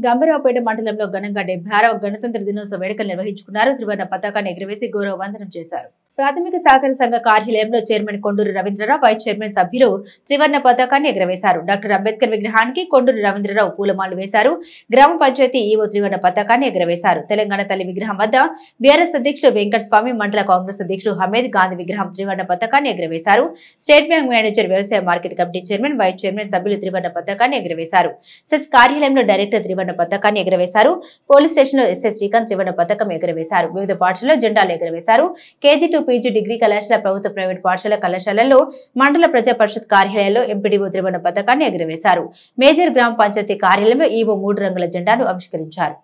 గంభీరావుపేట మండలంలో ఘనంగా 76వ గణతంత్ర దినోత్సవ వేడుకలు నిర్వహించుకున్నారు. త్రివర్ణ పతాకాన్ని ఎగురవేసి గౌరవ వందనం చేశారు. ప్రాథమిక సహకార సంఘ కార్యాలయంలో chairman Konduru Ravindrarao, vice chairman సభ్యులు త్రివర్ణ పతాకాన్ని ఎగురవేశారు. డాక్టర్ అంబేద్కర్ విగ్రహానికి కొండూరు రవీంద్రరావు పూలమాలలు వేశారు. గ్రామ పంచాయతీ ఈవో త్రివర్ణ పతాకాన్ని ఎగురవేశారు. తెలంగాణ తల్లి విగ్రహం వద్ద బీఆర్ఎస్ అధ్యక్షుడు వెంకటస్వామి, మండల కాంగ్రెస్ అధ్యక్షుడు హమీద్, గాంధీ విగ్రహం త్రివర్ణ పతాకాన్ని ఎగురవేశారు. స్టేట్ బ్యాంక్ మేనేజర్, వ్యవసాయ market committee chairman, vice chairman సభ్యులు త్రివర్ణ పతాకాన్ని ఎగురవేశారు. సెస్ కార్యాలయంలో డైరెక్టర్ త్రివర్ణ పతాకాన్ని ఎగురవేశారు. పోలీస్ స్టేషన్లో ఎస్ఐ శ్రీకాంత్ త్రివర్ణ పతాకం ఎగురవేశారు. వివిధ పాఠశాలలో జెండాలు ఎగురవేశారు. కేజీ టు పీజీ డిగ్రీ కళాశాల, ప్రభుత్వ ప్రైవేట్ పాఠశాల కళాశాలల్లో, మండల ప్రజా పరిషత్ కార్యాలయాల్లో ఎంపీడీఓ త్రివర్ణ పతాకాన్ని ఎగురవేశారు. మేజర్ గ్రామ పంచాయతీ కార్యాలయంలో ఈవో 3 రంగుల జెండాను ఆవిష్కరించారు.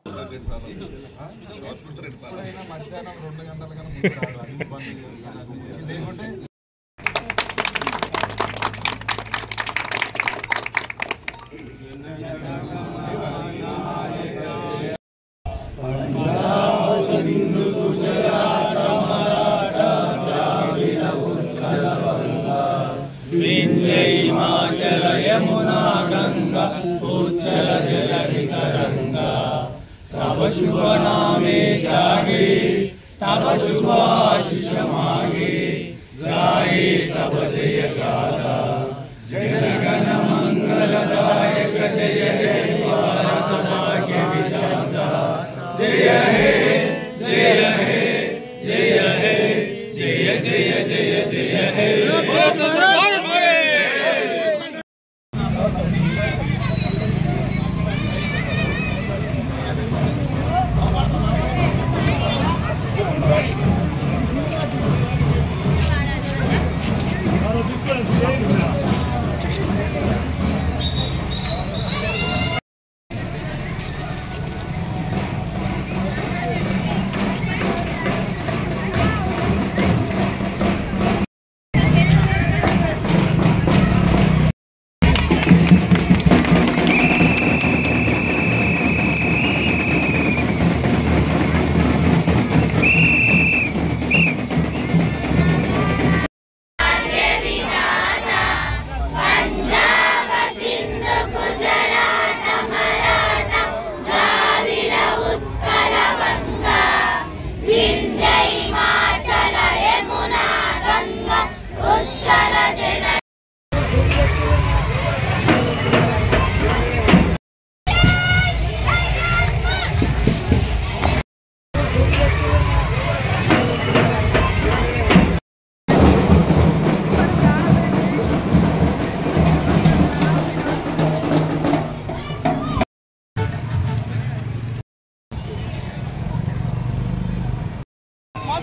तब शुभ नामे जागे, तब शुभ आशीष मांगे, गाए तब जय गाथा, जय गण मंगलदायक जय हे भारत भाग्य विधाता, जय हे जय हे जय हे जय जय जय जय हे।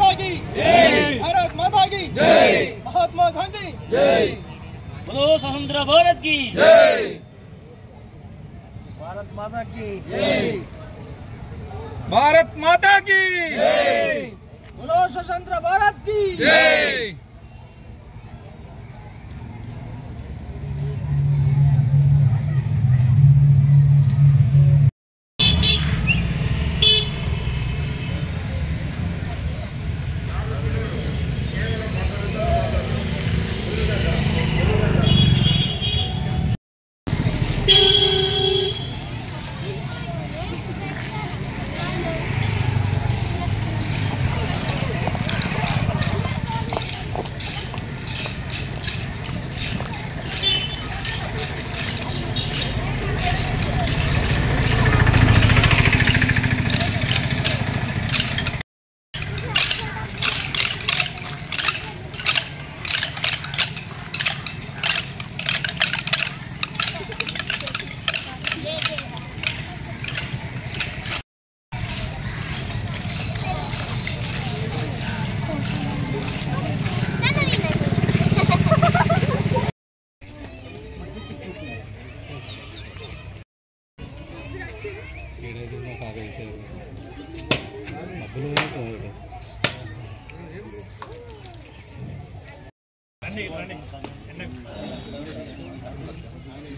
माता की जय, भारत माता की जय, महात्मा गांधी जय, बोलो स्वतंत्र भारत की जय, भारत माता की जय, भारत माता की जय, बोलो स्वतंत्र भारत की जय।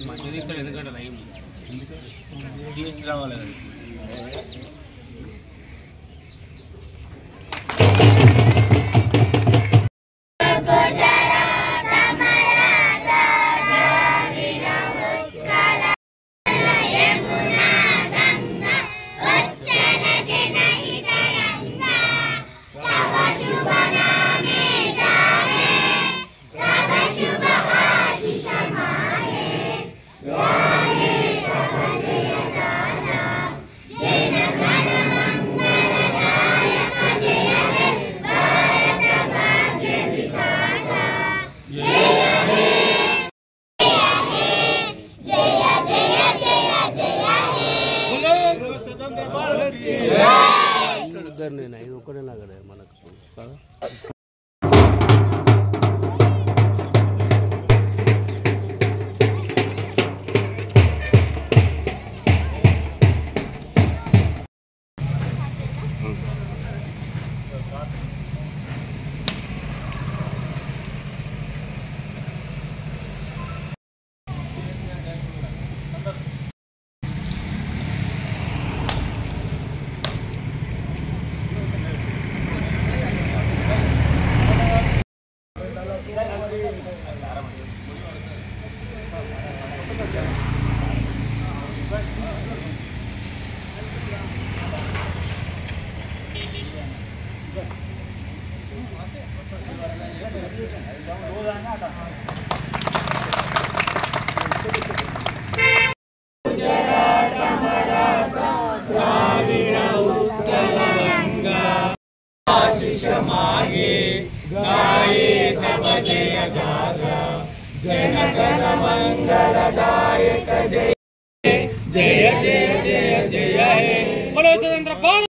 మంచిది ఎందుకంటే నయం జిఎస్టీ రావాలి కదా. ఇది ఒకటే లాగా మనకు मंगलदायक जय जय जय जय जय हे बोलो स्वतंत्र भारत।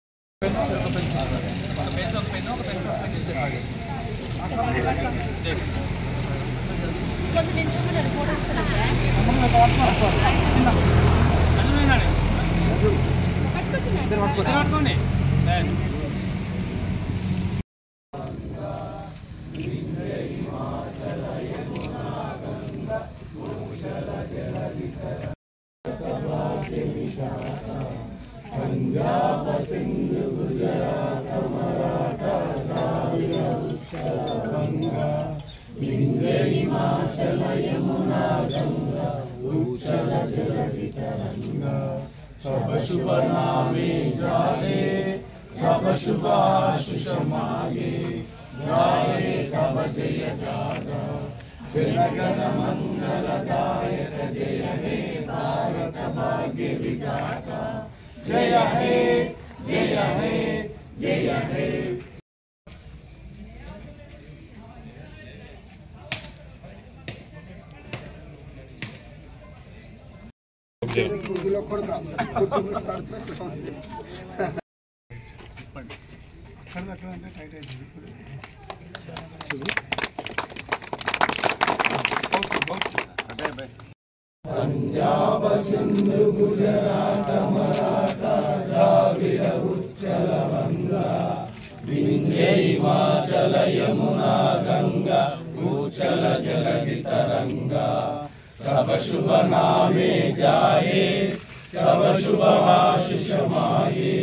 पंजाब सिंध गुजरात मराठा द्राविड़ उत्कल बंगा विंध्य हिमाचल यमुना गंगा उच्चल जलधि तरंगा सब शुभ नामे जागे सब शुभ आशीष मागे गाये तब जय गाथा जनगण मंगलदायक जय हे भारत भाग्य विधाता जय हे जय हे जय हे। పంజాబ సింధు గుజరాత మరాఠా ద్రావిడ ఉచ్చల వంగా వింధ్య హిమాచల యమునా గంగా ఉచ్చల జలధి తరంగా सब शुभ नामे जाए सब शुभ आशीष माये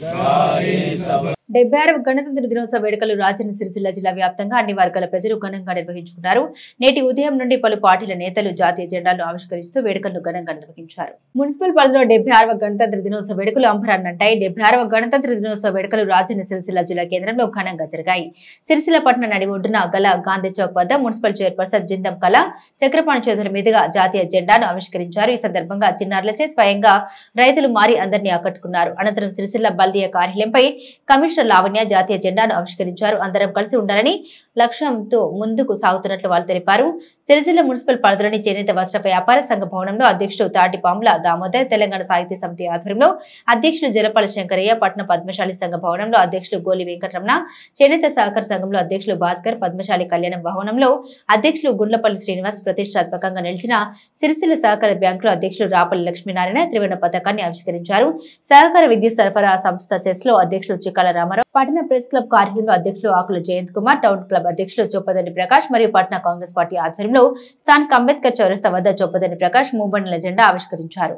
गाए सब 76వ గణతంత్ర దినోత్సవ వేడుకలు రాజన్న సిరిసిల్ల జిల్లా వ్యాప్తంగా అన్ని వర్గాల ప్రజలు ఘనంగా నిర్వహించుకున్నారు. నేటి ఉదయం నుండి పలు పార్టీల నేతలు జాతీయ జెండాలను ఆవిష్కరిస్తూ వేడుకలను ఘనంగా నిర్వహించారు. మున్సిపల్ పరిధిలో 76వ గణతంత్ర దినోత్సవ వేడుకలు అంబరాన్నంటాయి. 76వ గణతంత్ర దినోత్సవ వేడుకలు రాజన్న సిరిసిల్ల జిల్లా కేంద్రంలో ఘనంగా జరిగాయి. సిరిసిల్ల పట్టణ నడి ఒడ్డున గల గాంధీ చౌక్ వద్ద మున్సిపల్ చైర్పర్సన్ జిందం కళ చక్రపాణి చేతుల మీదుగా జాతీయ జెండాను ఆవిష్కరించారు. ఈ సందర్భంగా చిన్నారులచే స్వయంగా రైతులు మారి అందరినీ ఆకట్టుకున్నారు. అనంతరం సిరిసిల్ల బల్దియా కార్యాలయంపై కమిషనర్ లావణ్య జాతీయ జెండాను ఆవిష్కరించారు. అందరం కలిసి ఉండాలని లక్ష్యంతో ముందుకు సాగుతున్నట్లు వాళ్ళు తెలిపారు. సిరిసిల్ల మున్సిపల్ పరిధిలోని చేనేత వస్త్ర వ్యాపార సంఘ భవనంలో అధ్యక్షుడు తాటిపాముల దామోదర్, తెలంగాణ సాహిత్య సమితి ఆధ్వర్యంలో అధ్యక్షులు జలపాల శంకరయ్య, పట్న పద్మశాలి సంఘ భవనంలో అధ్యక్షులు గోలి వెంకటరమణ, చేనేత సహకార సంఘంలో అధ్యక్షులు భాస్కర్, పద్మశాలి కళ్యాణ భవనంలో అధ్యక్షులు గుండ్లపల్లి శ్రీనివాస్ ప్రతిష్టాత్మకంగా నిలిచిన సిరిసిల్ల సహకార బ్యాంకులో అధ్యక్షులు రాపల్లి లక్ష్మీనారాయణ త్రివర్ణ పథకాన్ని ఆవిష్కరించారు. సహకార విద్యుత్ సరఫరా సంస్థ సెస్ లో అధ్యక్షులు చిక్కాల రామారావు, పట్టణ ప్రెస్ క్లబ్ కార్యాలయంలో అధ్యక్షులు ఆకుల జయంత్ కుమార్, టౌన్ క్లబ్ అధ్యక్షులు చొప్పదండి ప్రకాష్ మరియు పట్నా కాంగ్రెస్ పార్టీ ఆధ్వర్యంలో స్థానిక అంబేద్కర్ చౌరస్తా వద్ద చొప్పదండి ప్రకాష్ మూబండల జెండా ఆవిష్కరించారు.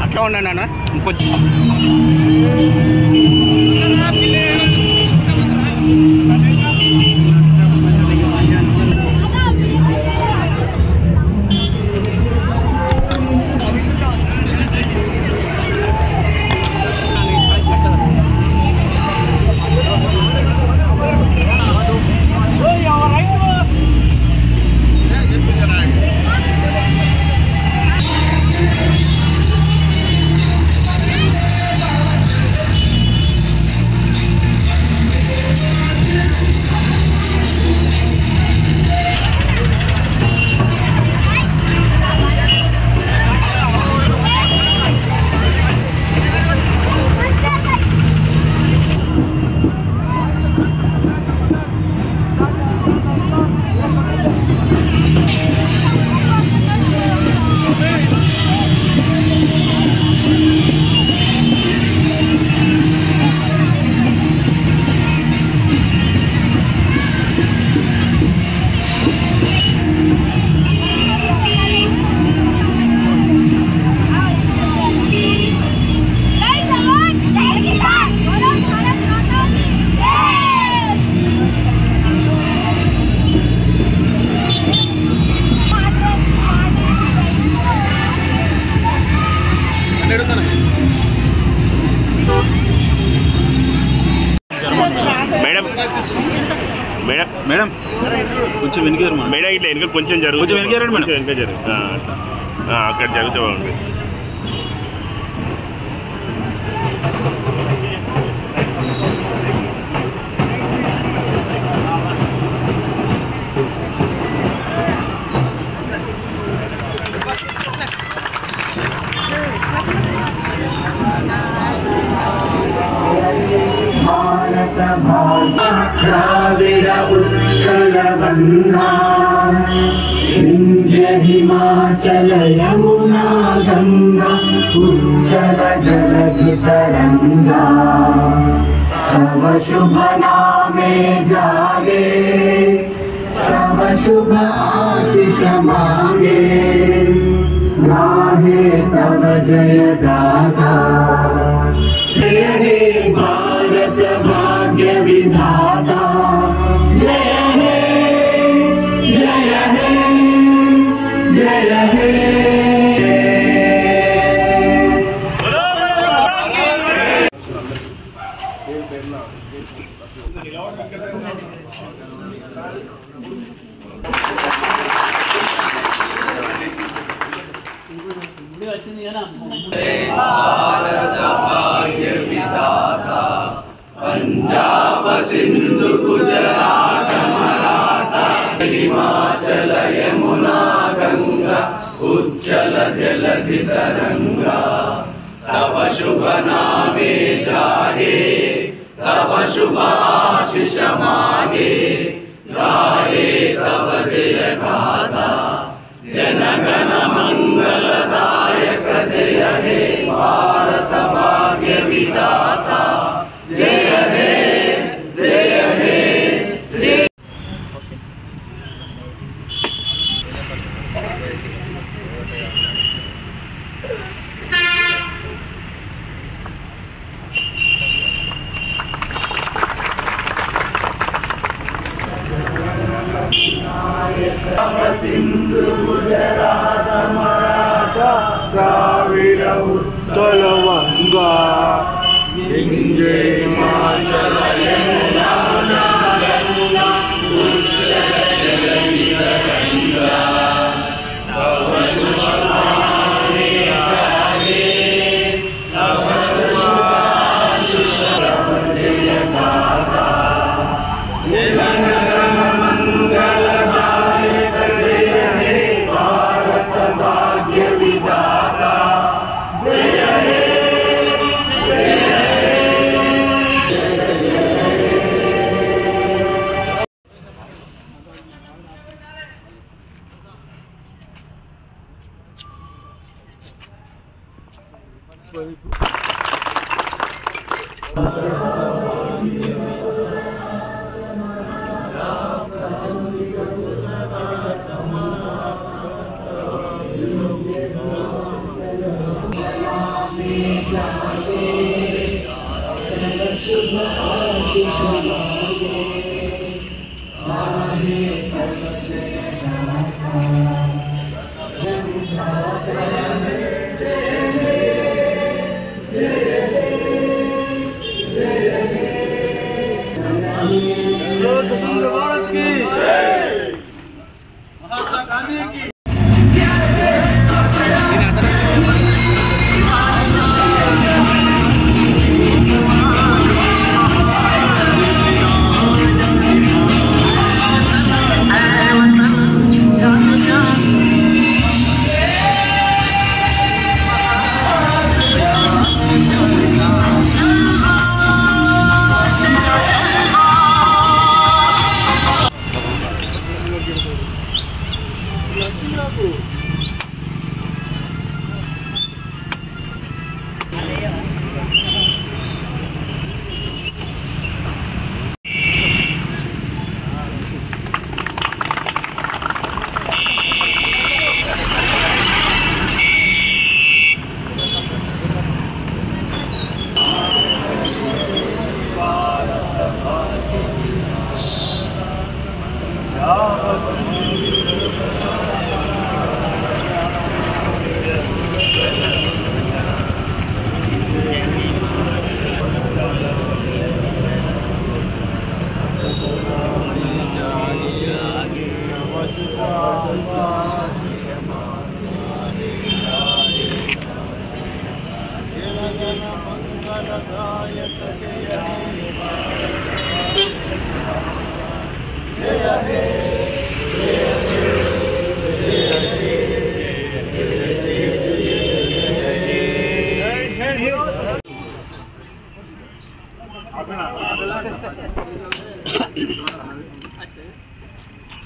అట్లా ఉన్నాను ఇంకొంచెం మేడం కొంచెం వెనకారు మేడం ఇట్లా వెనక కొంచెం జరుగు కొంచెం వెనకారు మేడం వెనక జరుగు అక్కడ జరిగితే బాగుంది. ద్రావిడ ఉచ్చల గంగా వింధ్య హిమాచల యమునా గంగా ఉచ్చల జలధి తరంగా తవ శుభ నామే జాగే తవ శుభ ఆశీష మాగే गाहे तव जय गाथा जय हे भारत भाग्य विधाता जय हे भारत भाग्य विधाता पंजाब सिंधु गुजरात मराठा हिमाचल यमुना गंगा उज्जल जलधि तरंगा तव शुभ नामे जागे तव शुभ आशीष मागे गाये तव जय गाथा जनगण मंगलदायक जय हे भारत भाग्य विधाता जय हे जय हे जय। सिंधु गुजरात मराठा द्राविड़ उत्कल वंगा गंगे हिमाचल यमुना गंगा उज्जल जलधि तरंगा तव शुभ नामे जागे तव शुभ आशीष जय गाथा जनगण मंगलदायक जय हे भारत भाग्य विधाता जय हे जय भारत की महात्मा गांधी की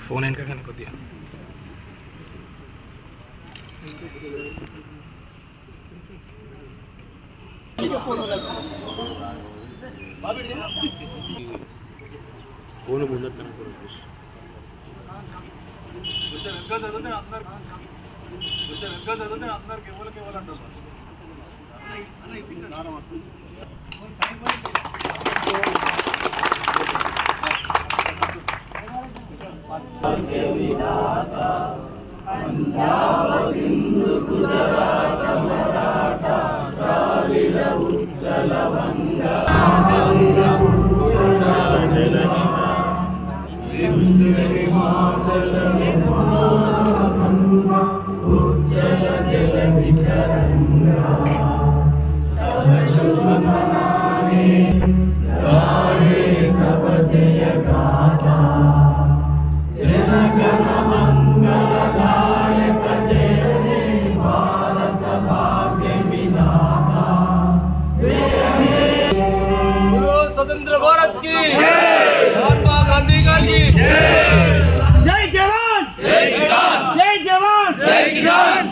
फोन इनका कहने को दिया फोन ముందర అందరికి ఎవరికి ఇవ్వాలంటారు पंजाब सिंधु गुजरात मराठा द्राविड़ उत्कल वंगा गंगा स्वतंत्र भारत की महात्मा गांधी की जय जवान जय किसान जय जवान जय किसान।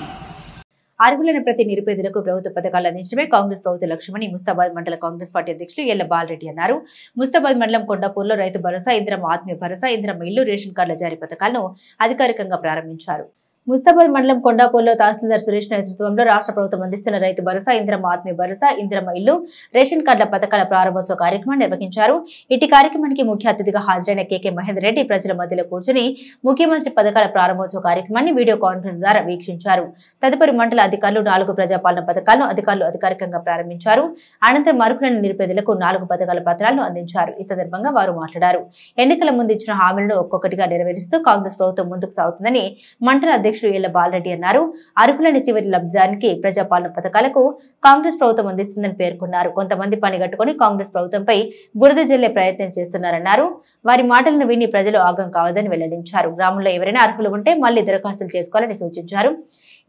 అర్హులైన ప్రతి నిరుపేదలకు ప్రభుత్వ పథకాలు అందించడమే కాంగ్రెస్ ప్రభుత్వ లక్ష్యమని ముస్తాబాద్ మండల కాంగ్రెస్ పార్టీ అధ్యక్షులు ఎల్ల బాలరెడ్డి అన్నారు. ముస్తాబాద్ మండలం కొండాపూర్లో రైతు భరోసా, ఇందిరమ్మ ఆత్మీయ భరోసా, ఇందిరమ్మ ఇల్లు, రేషన్ కార్డుల జారీ పథకాలను అధికారికంగా ప్రారంభించారు. ముస్తాబాద్ మండలం కొండాపూర్లో తహసీల్దార్ సురేష్ నేతృత్వంలో రాష్ట్ర ప్రభుత్వం అందిస్తున్న రైతు భరోసా, ఇందిరమ్మ ఆత్మీయ భరోసా, ఇందిరమ్మ ఇల్లు, రేషన్ కార్డుల పథకాల ప్రారంభోత్సవ కార్యక్రమాన్ని నిర్వహించారు. ఇటు కార్యక్రమానికి ముఖ్య అతిథిగా హాజరైన కేకే మహేందర్ రెడ్డి ప్రజల మధ్యలో కూర్చుని ముఖ్యమంత్రి పథకాల ప్రారంభోత్సవ కార్యక్రమాన్ని వీడియో కాన్ఫరెన్స్ ద్వారా వీక్షించారు. తదుపరి మండల అధికారులు 4 ప్రజాపాలన పథకాలను అధికారులు అధికారికంగా ప్రారంభించారు. అనంతరం అర్హులైన నిరుపేదలకు 4 పథకాల పత్రాలను అందించారు. ఈ సందర్భంగా వారు మాట్లాడారు. ఎన్నికల ముందు ఇచ్చిన హామీలను ఒక్కొక్కటిగా నెరవేరుస్తూ కాంగ్రెస్ ప్రభుత్వం ముందుకు సాగుతుందని మండల అధ్యక్షులు ఎల్ల బాలరెడ్డి అన్నారు. అర్హులైన చివరి లబ్ధిదారునికి ప్రజాపాలన పథకాలకు కాంగ్రెస్ ప్రభుత్వం అందిస్తుందని పేర్కొన్నారు. కొంతమంది పనిగట్టుకుని కాంగ్రెస్ ప్రభుత్వంపై బురద జల్లే ప్రయత్నం చేస్తున్నారన్నారు. వారి మాటలను విని ప్రజలు ఆగం కావద్దని వెల్లడించారు. గ్రామంలో ఎవరైనా అర్హులు ఉంటే మళ్లీ దరఖాస్తులు చేసుకోవాలని సూచించారు.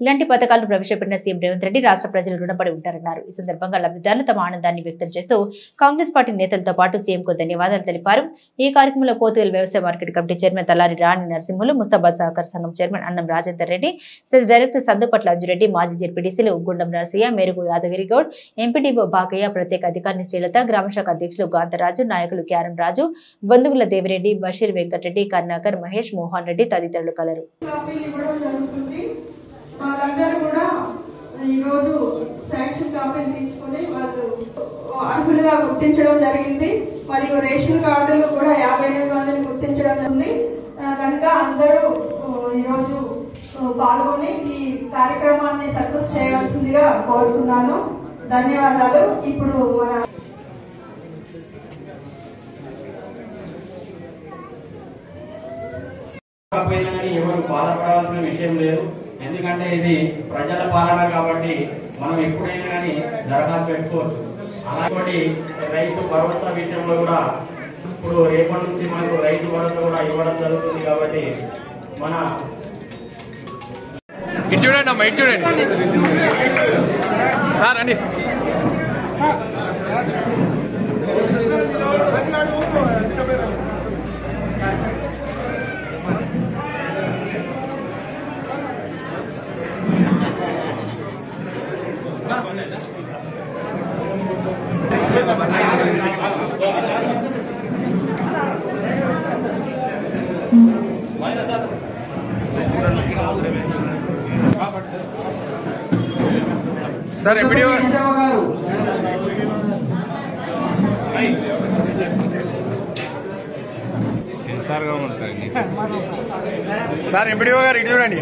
ఇలాంటి పథకాలను ప్రవేశపెట్టిన సీఎం రేవంత్ రెడ్డి రాష్ట్ర ప్రజలు రుణపడి ఉంటారన్నారు. ఈ సందర్భంగా లబ్ధిదారులు తమ ఆనందాన్ని వ్యక్తం చేస్తూ కాంగ్రెస్ పార్టీ నేతలతో పాటు సీఎంకు ధన్యవాదాలు తెలిపారు. ఈ కార్యక్రమంలో పోతుగల్ వ్యవసాయ మార్కెట్ కమిటీ చైర్మన్ తలారి రాణి నరసింహులు, ముస్తాబాద్ సహకార సంఘం chairman Annam Rajender Reddy, cess director Sandupatla Anju Reddy, మాజీ జెడ్పీటీసీలు గుండం నరసయ్య, మేరుగు యాదగిరి గౌడ్, ఎంపీడీఓ బాగయ్య, ప్రత్యేక అధికారిని శ్రీలత, గ్రామశాఖ అధ్యక్షులు గాంతరాజు, నాయకులు క్యారం రాజు, బొందుగుల దేవిరెడ్డి, బషీర్ వెంకటరెడ్డి, కర్ణాకర్, మహేష్, మోహన్ రెడ్డి తదితరులు కలరు. వాళ్ళందరూ కూడా ఈరోజు శాంక్షన్ కాపీలు తీసుకుని వాళ్ళు అర్హులుగా గుర్తించడం జరిగింది. మరియు రేషన్ కార్డులు కూడా 58 మందిని గుర్తించడం జరిగింది. కనుక అందరూ ఈరోజు పాల్గొని ఈ కార్యక్రమాన్ని సక్సెస్ చేయవలసిందిగా కోరుతున్నాను. ధన్యవాదాలు. ఇప్పుడు మన ఎవరు బాధపడాల్సిన విషయం లేదు. ఎందుకంటే ఇది ప్రజల పాలన కాబట్టి మనం ఎప్పుడైనా కానీ దరఖాస్తు పెట్టుకోవచ్చు. అలాంటి రైతు భరోసా విషయంలో కూడా ఇప్పుడు రేపటి నుంచి మనకు రైతు భరోసా కూడా ఇవ్వడం జరుగుతుంది. కాబట్టి మన ఇటు చూడండి అమ్మా, ఇటు చూడండి సార్ అండి. సార్ ఎంపీడీఓ సార్ ఎంపీడీఓ గారు ఇటు చూడండి.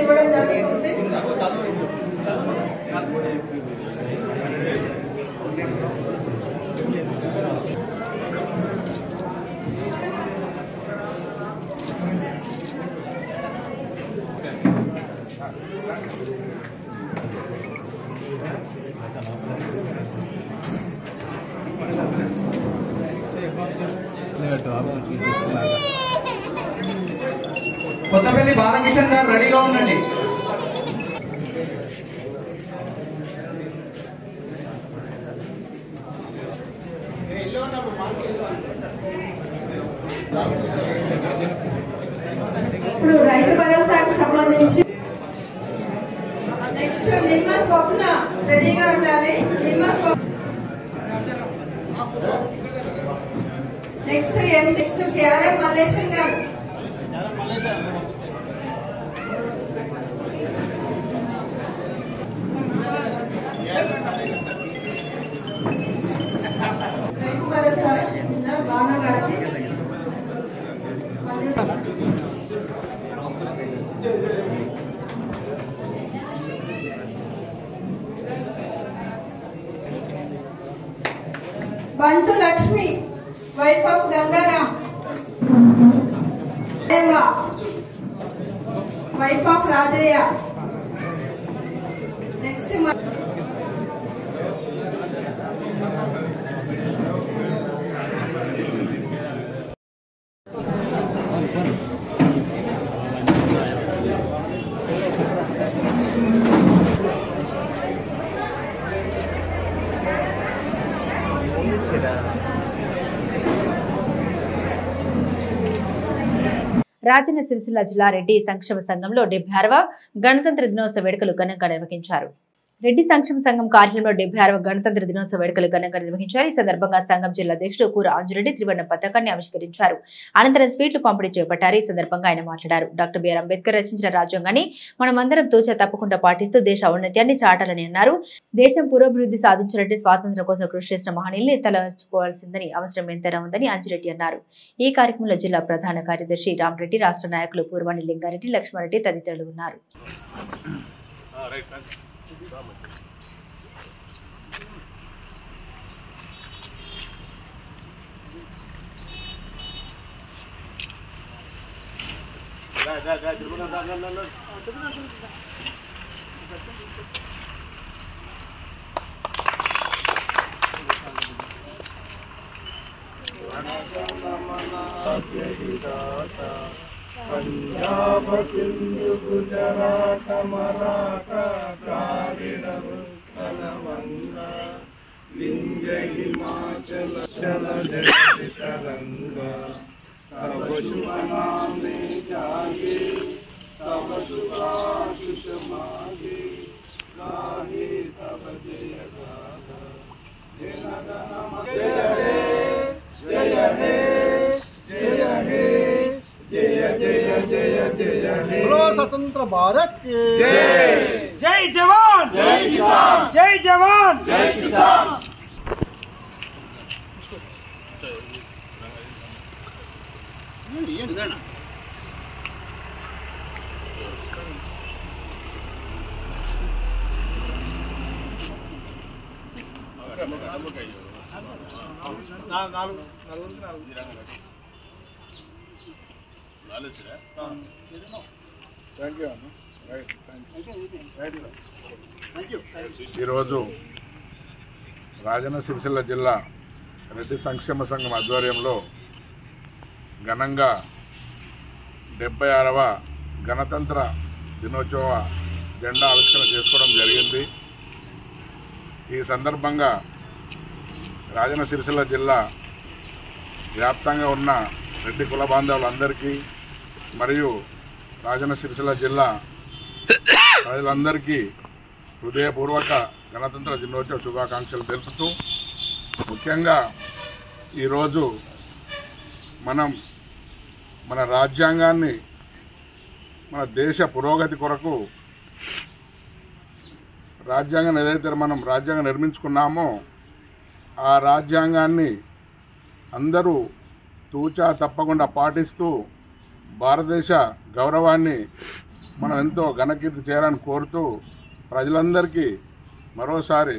ఇవ్వడం జరుగుతుంది. కొత్తపల్లి బాలకిషన్ గారు రెడీగా ఉండండి. ఇప్పుడు రైతు భరోసాకు సంబంధించి నెక్స్ట్ నిమ్మ స్వప్న రెడీగా ఉండాలి. నిమ్మ నెక్స్ట్ నెక్స్ట్ కేఆర్ఎం మల్లేశం గారు. రైతు భరోసా బాణ గారికి Bantu Lakshmi wife of Gangaram, wife of Rajaiah. Next Rajanna Sircilla జిల్లా రెడ్డి సంక్షేమ సంఘంలో 76వ గణతంత్ర దినోత్సవ వేడుకలు ఘనంగా నిర్వహించారు. రెడ్డి సంక్షేమ సంఘం కార్యాలయంలో 76వ గణతంత్ర దినోత్సవ వేడుకలు ఘనంగా నిర్వహించారు. ఈ సందర్భంగా సంఘం జిల్లా అధ్యక్షుడు కూర ఆంజరెడ్డి త్రివర్ణ పతాకాన్ని ఆవిష్కరించారు. అనంతరం స్వీట్లు పంపిణీ చేపట్టారు. ఈ సందర్భంగా ఆయన మాట్లాడారు. డాక్టర్ బిఆర్ అంబేద్కర్ రచించిన రాజ్యాంగాన్ని మనమందరం తూచా తప్పకుండా పాటిస్తూ దేశ ఔన్నత్యాన్ని చాటాలని అన్నారు. దేశం పురోభివృద్ధి సాధించాలంటే స్వాతంత్ర్యం కోసం కృషి చేసిన మహనీయుల్ని తలచుకోవాల్సిందని అవసరం ఎంతైనా ఉందని అంజిరెడ్డి అన్నారు. ఈ కార్యక్రమంలో జిల్లా ప్రధాన కార్యదర్శి రామరెడ్డి, రాష్ట్ర నాయకులు పూర్వాణి లింగారెడ్డి, లక్ష్మారెడ్డి తదితరులు ఉన్నారు. పంజాబ్ సింధు గుజరాత మరాఠా ద్రావిడ ఉత్కల వంగ వింధ్య హిమాచల చల జగతి తరంగ తవ శుభ నామే జాగే తవ శుభాశిష మాగే గాహే తవ జయ గాథ జన గణ జయ హే జయ హే జయ హే जय जय जय जय हे बोलो स्वतंत्र भारत की जय। जय जवान जय किसान, जय जवान जय किसान। ఈరోజు రాజన్న సిరిసిల్ల జిల్లా రెడ్డి సంక్షేమ సంఘం ఆధ్వర్యంలో ఘనంగా 76వ గణతంత్ర దినోత్సవ జెండా ఆవిష్కరణ చేసుకోవడం జరిగింది. ఈ సందర్భంగా రాజన్న సిరిసిల్ల జిల్లా వ్యాప్తంగా ఉన్న రెడ్డి కుల బాంధవులందరికీ మరియు రాజన్న సిరిసిల్ల జిల్లా ప్రజలందరికీ హృదయపూర్వక గణతంత్ర దినోత్సవ శుభాకాంక్షలు తెలుపుతూ, ముఖ్యంగా ఈరోజు మనం మన రాజ్యాంగాన్ని మన దేశ పురోగతి కొరకు రాజ్యాంగాన్ని ఏదైతే మనం రాజ్యాంగం నిర్మించుకున్నామో ఆ రాజ్యాంగాన్ని అందరూ తూచా తప్పకుండా పాటిస్తూ భారతదేశ గౌరవాన్ని మనం ఎంతో ఘనకీర్తి చేయాలని కోరుతూ ప్రజలందరికీ మరోసారి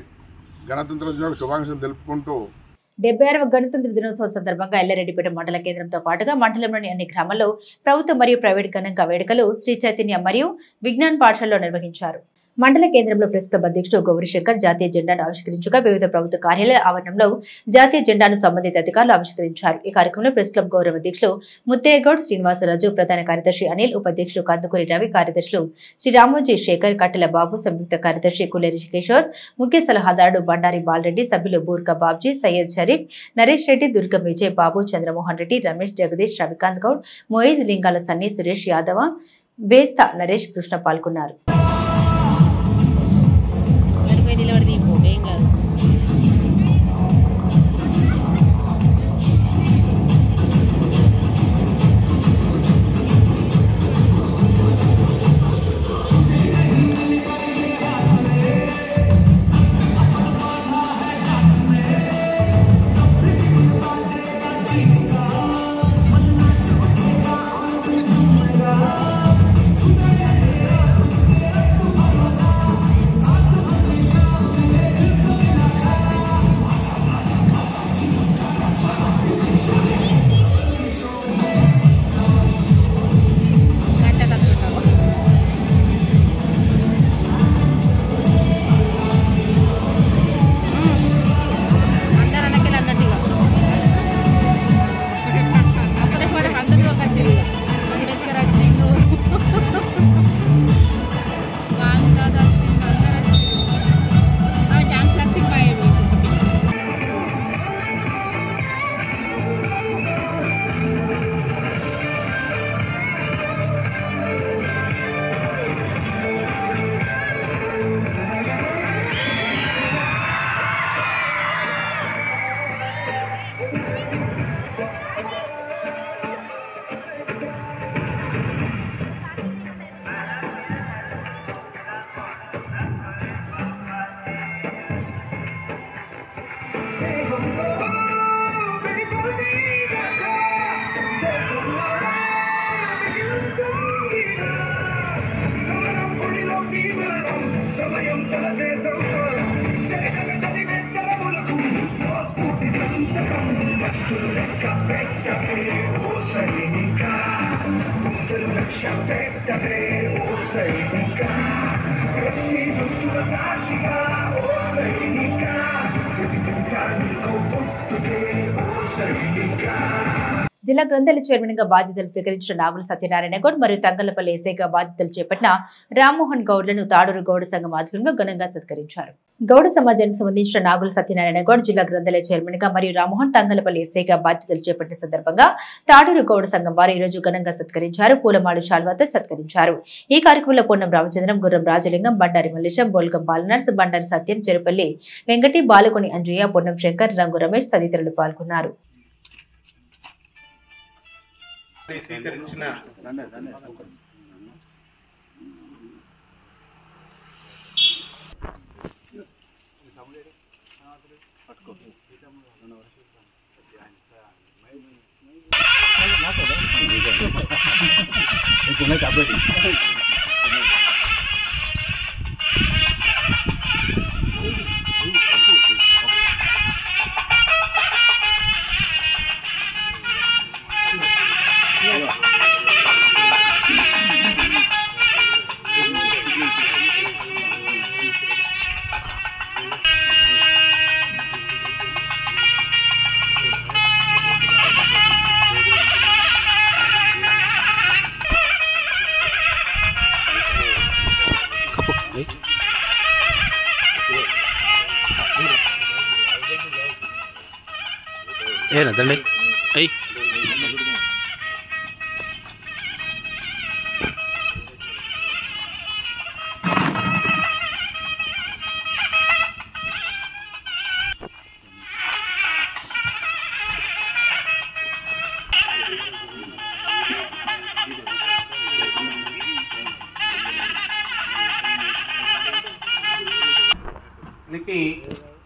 గణతంత్ర దినోత్సవ శుభాకాంక్షలు తెలుపుకుంటూ 76వ గణతంత్ర దినోత్సవం సందర్భంగా ఎల్లారెడ్డిపేట మండల కేంద్రంతో పాటుగా మండలంలోని అన్ని గ్రామాల్లో ప్రభుత్వ మరియు ప్రైవేట్ ఘనంగా వేడుకలు శ్రీ చైతన్య మరియు విజ్ఞాన్ పాఠశాలలో నిర్వహించారు. మండల కేంద్రంలో ప్రెస్ క్లబ్ అధ్యక్షుడు గౌరీశంకర్ జాతీయ జెండాను ఆవిష్కరించగా వివిధ ప్రభుత్వ కార్యాలయాల ఆవరణంలో జాతీయ జెండాను సంబంధిత అధికారులు ఆవిష్కరించారు. ఈ కార్యక్రమంలో ప్రెస్ క్లబ్ గౌరవ అధ్యక్షులు ముత్తయ్యగౌడ్, శ్రీనివాసరాజు, ప్రధాన కార్యదర్శి అనిల్, ఉపాధ్యక్షుడు కందుకూరి రవి, కార్యదర్శులు శ్రీ రామోజీ శేఖర్, కట్టెల బాబు, సంయుక్త కార్యదర్శి కులేరి కిషోర్, ముఖ్య సలహాదారుడు బండారి బాలరెడ్డి, సభ్యులు బూర్కా బాబ్జీ, సయ్యద్ షరీఫ్, నరేష్ రెడ్డి, దుర్గం విజయ్ బాబు, చంద్రమోహన్ రెడ్డి, రమేష్, జగదీష్, రవికాంత్ గౌడ్, మోయిజ్, లింగాల సన్నీ, సురేష్ యాదవ, బేస్తా నరేష్, కృష్ణ పాల్గొన్నారు. జిల్లా గ్రంథాలయ చైర్మన్ గా బాధ్యతలు స్వీకరించిన నాగుల సత్యనారాయణ గౌడ్ మరియు తంగళ్లపల్లి ఎస్ఐగా బాధ్యతలు చేపట్టిన రామ్మోహన్ గౌడ్లను తాడూరు గౌడ సంఘం ఆధ్వర్యంలో ఘనంగా సత్కరించారు. గౌడ సమాజానికి సంబంధించిన నాగుల సత్యనారాయణ గౌడ్ జిల్లా గ్రంథాలయ చైర్మన్ గా మరియు రామ్మోహన్ తంగళ్లపల్లి ఎస్ఐగా బాధ్యతలు చేపట్టిన సందర్భంగా తాడూరు గౌడ సంఘం వారు ఈ రోజు ఘనంగా సత్కరించారు. పూలమాడు శాల్వాతో సత్కరించారు. ఈ కార్యక్రమంలో పొన్నం రామచంద్రం, గుర్రం రాజలింగం, బండారి మల్లేశం, బోల్గం బాలనర్స్, బండారి సత్యం, చెరుపల్లి వెంకటి, బాలకొని అంజయ్య, పొన్నం శంకర్, రంగు రమేష్ తదితరులు పాల్గొన్నారు. స్వీకరించిన ఏనండి అయ్యి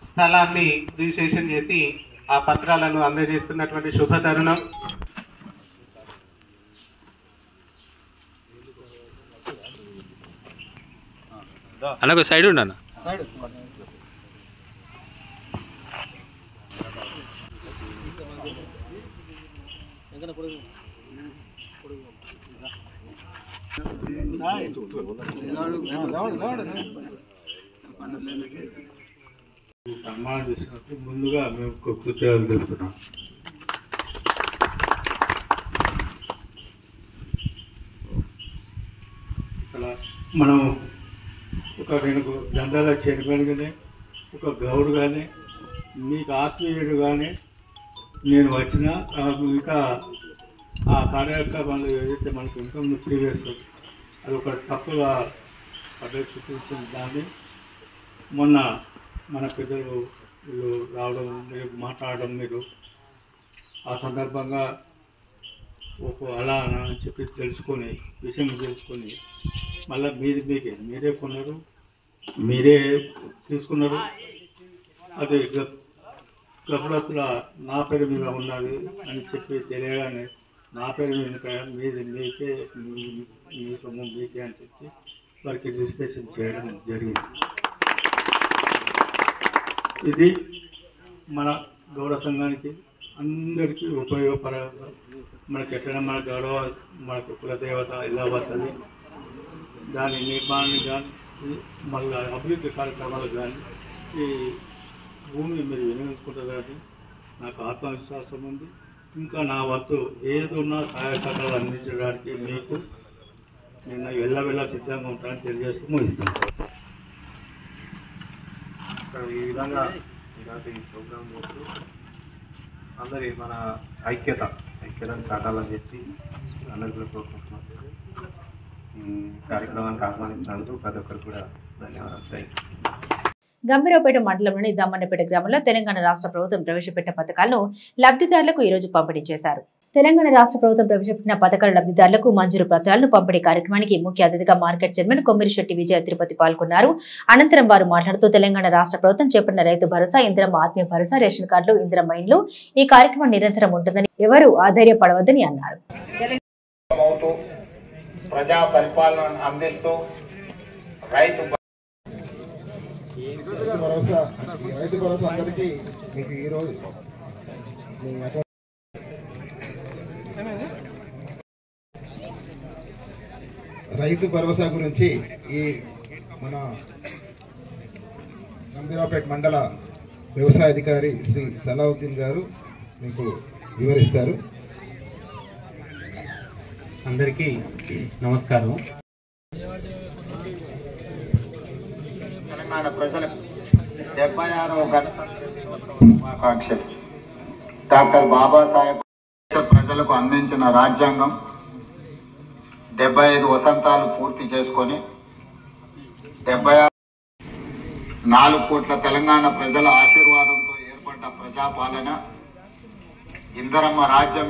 స్థలాన్ని రిజిస్ట్రేషన్ చేసి ఆ పత్రాలను అందజేస్తున్నటువంటి శుభ తరుణం. అన్న సైడ్ ఉండన్న సన్మానం చేసినప్పుడు ముందుగా మేము కృతజ్ఞతలు తెలుపుతున్నాం. ఇక్కడ మనం ఒక నేను గ్రంథాలయ చైర్మన్ కానీ ఒక గౌడ్ కానీ మీకు ఆత్మీయుడు కానీ నేను వచ్చిన ఇంకా ఆ కార్యక్రమాలు ఏదైతే మనకు ఇంకా ప్రీవియస్ అది ఒక తప్పుగా పద్ధతి చూపించిన దాన్ని మొన్న మన పెద్దలు వీళ్ళు రావడం మీరు మాట్లాడడం మీరు ఆ సందర్భంగా ఒక అలా అని చెప్పి తెలుసుకొని విషయం తెలుసుకొని మళ్ళీ మీరే కొన్నారు, మీరే తీసుకున్నారు. అది గఫలతుల నా పేరు మీద ఉన్నది అని చెప్పి తెలియగానే నా పేరు మీద మీది మీకే మీ సొమ్ము మీకే అని చెప్పి వారికి రిజిస్ట్రేషన్ చేయడం జరిగింది. ఇది మన గౌడ సంఘానికి అందరికీ ఉపయోగపరంగా మనకి ఎక్కడ మన గౌరవ మనకు కులదేవత ఎలా పడుతుంది దాని నిర్మాణానికి కానీ మళ్ళీ అభివృద్ధి కార్యక్రమాలకు కానీ ఈ భూమిని మీరు వినియోగించుకుంటారు కానీ నాకు ఆత్మవిశ్వాసం ఉంది. ఇంకా నా వంతు ఏదున్నా సహాయ సహకారాలు అందించడానికి మీకు నేను వెళ్ళ సిద్ధంగా ఉంటానని తెలియజేస్తూ ముగిస్తాను. ఈ విధంగా ఇలాంటి ప్రోగ్రాం చేస్తూ అందరి మన ఐక్యతను చాటాలని చెప్పి అందరికీ కోరుకుంటున్నాం. ఈ కార్యక్రమానికి ఆహ్వానించినందుకు ప్రతి ఒక్కరికి కూడా ధన్యవాదాలు. Thank you. గంభీరావుపేట మండలంలోని దమ్మన్నపేట గ్రామంలో తెలంగాణ రాష్ట్ర ప్రభుత్వం ప్రవేశపెట్టిన పథకాలను లబ్ధిదారులకు ఈరోజు పంపిణీ చేశారు. తెలంగాణ రాష్ట్ర ప్రభుత్వం ప్రవేశపెట్టిన పథకాల లబ్ధిదారులకు మంజూరు పత్రాలను పంపిణీ కార్యక్రమానికి ముఖ్య అతిథిగా మార్కెట్ చైర్మన్ కొమ్మిరిశెట్టి విజయ తిరుపతి పాల్గొన్నారు. అనంతరం వారు మాట్లాడుతూ తెలంగాణ రాష్ట్ర ప్రభుత్వం చేపట్టిన రైతు భరోసా, ఇందిరమ్మ ఆత్మీయ భరోసా, రేషన్ కార్డులు, ఇందిరమ్మ ఇండ్లు ఈ కార్యక్రమం నిరంతరం ఉంటుందని ఎవరూ ఆధైర్యపడవద్దని అన్నారు. ప్రజా పరిపాలన అందిస్తూ రైతు భరోసా అందరికీ మీకు ఈరోజు రైతు భరోసా గురించి ఈ మన గంభీరావుపేట మండల వ్యవసాయ అధికారి శ్రీ సలావుద్దీన్ గారు మీకు వివరిస్తారు. అందరికీ నమస్కారం. తెలంగాణ ప్రజలకు 76వ గణతంత్ర దినోత్సవ శుభాకాంక్షలు. డాక్టర్ బాబాసాహెబ్ ప్రజలకు అందించిన రాజ్యాంగం 75 వసంతాలు పూర్తి చేసుకొని 4 కోట్ల తెలంగాణ ప్రజల ఆశీర్వాదంతో ఏర్పడ్డ ప్రజాపాలన ఇందరమ్మ రాజ్యం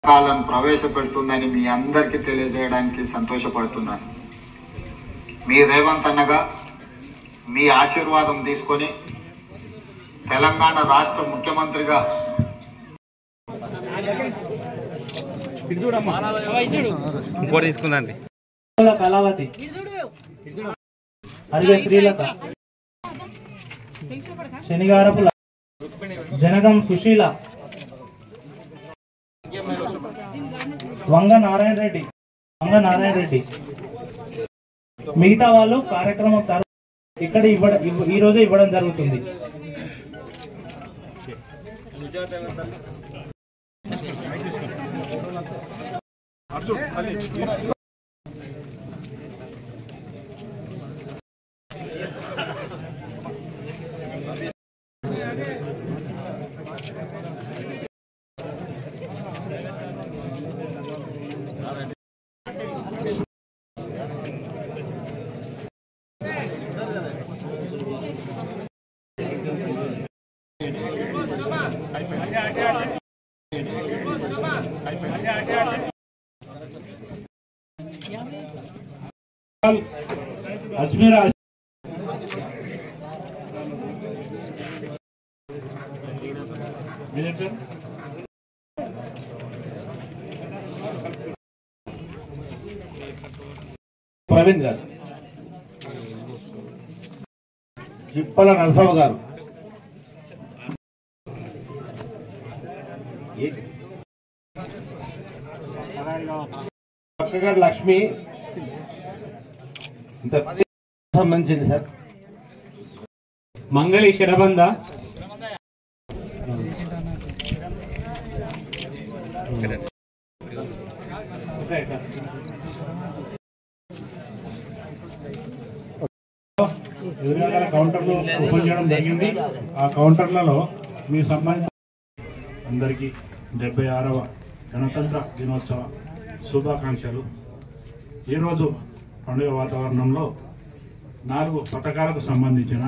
కాలను ప్రవేశపెడుతుందని మీ అందరికీ తెలియజేయడానికి సంతోషపడుతున్నాను. మీ రేవంత్ అన్నగా మీ ఆశీర్వాదం తీసుకొని తెలంగాణ రాష్ట్ర ముఖ్యమంత్రిగా ఇంకోటి తీసుకుందండి. కళావతి, హరిగ శ్రీలత, శనిగారపుల, జనగం సుశీల, వంగ నారాయణ రెడ్డి. మిగతా వాళ్ళు కార్యక్రమం ఇక్కడ ఈ రోజు ఇవ్వడం జరుగుతుంది. అజ్మీర్ ప్రవీణ్ గారు, చిప్పల నరసమ్మ గారు, గారు లక్ష్మి సంబంధించింది సార్. మంగళి శరబంద, కౌంటర్లు ఓపెన్ చేయడం జరిగింది. ఆ కౌంటర్లలో మీ సంబంధించిన అందరికీ 76వ గణతంత్ర దినోత్సవ శుభాకాంక్షలు. ఈరోజు పండుగ వాతావరణంలో 4 పథకాలకు సంబంధించిన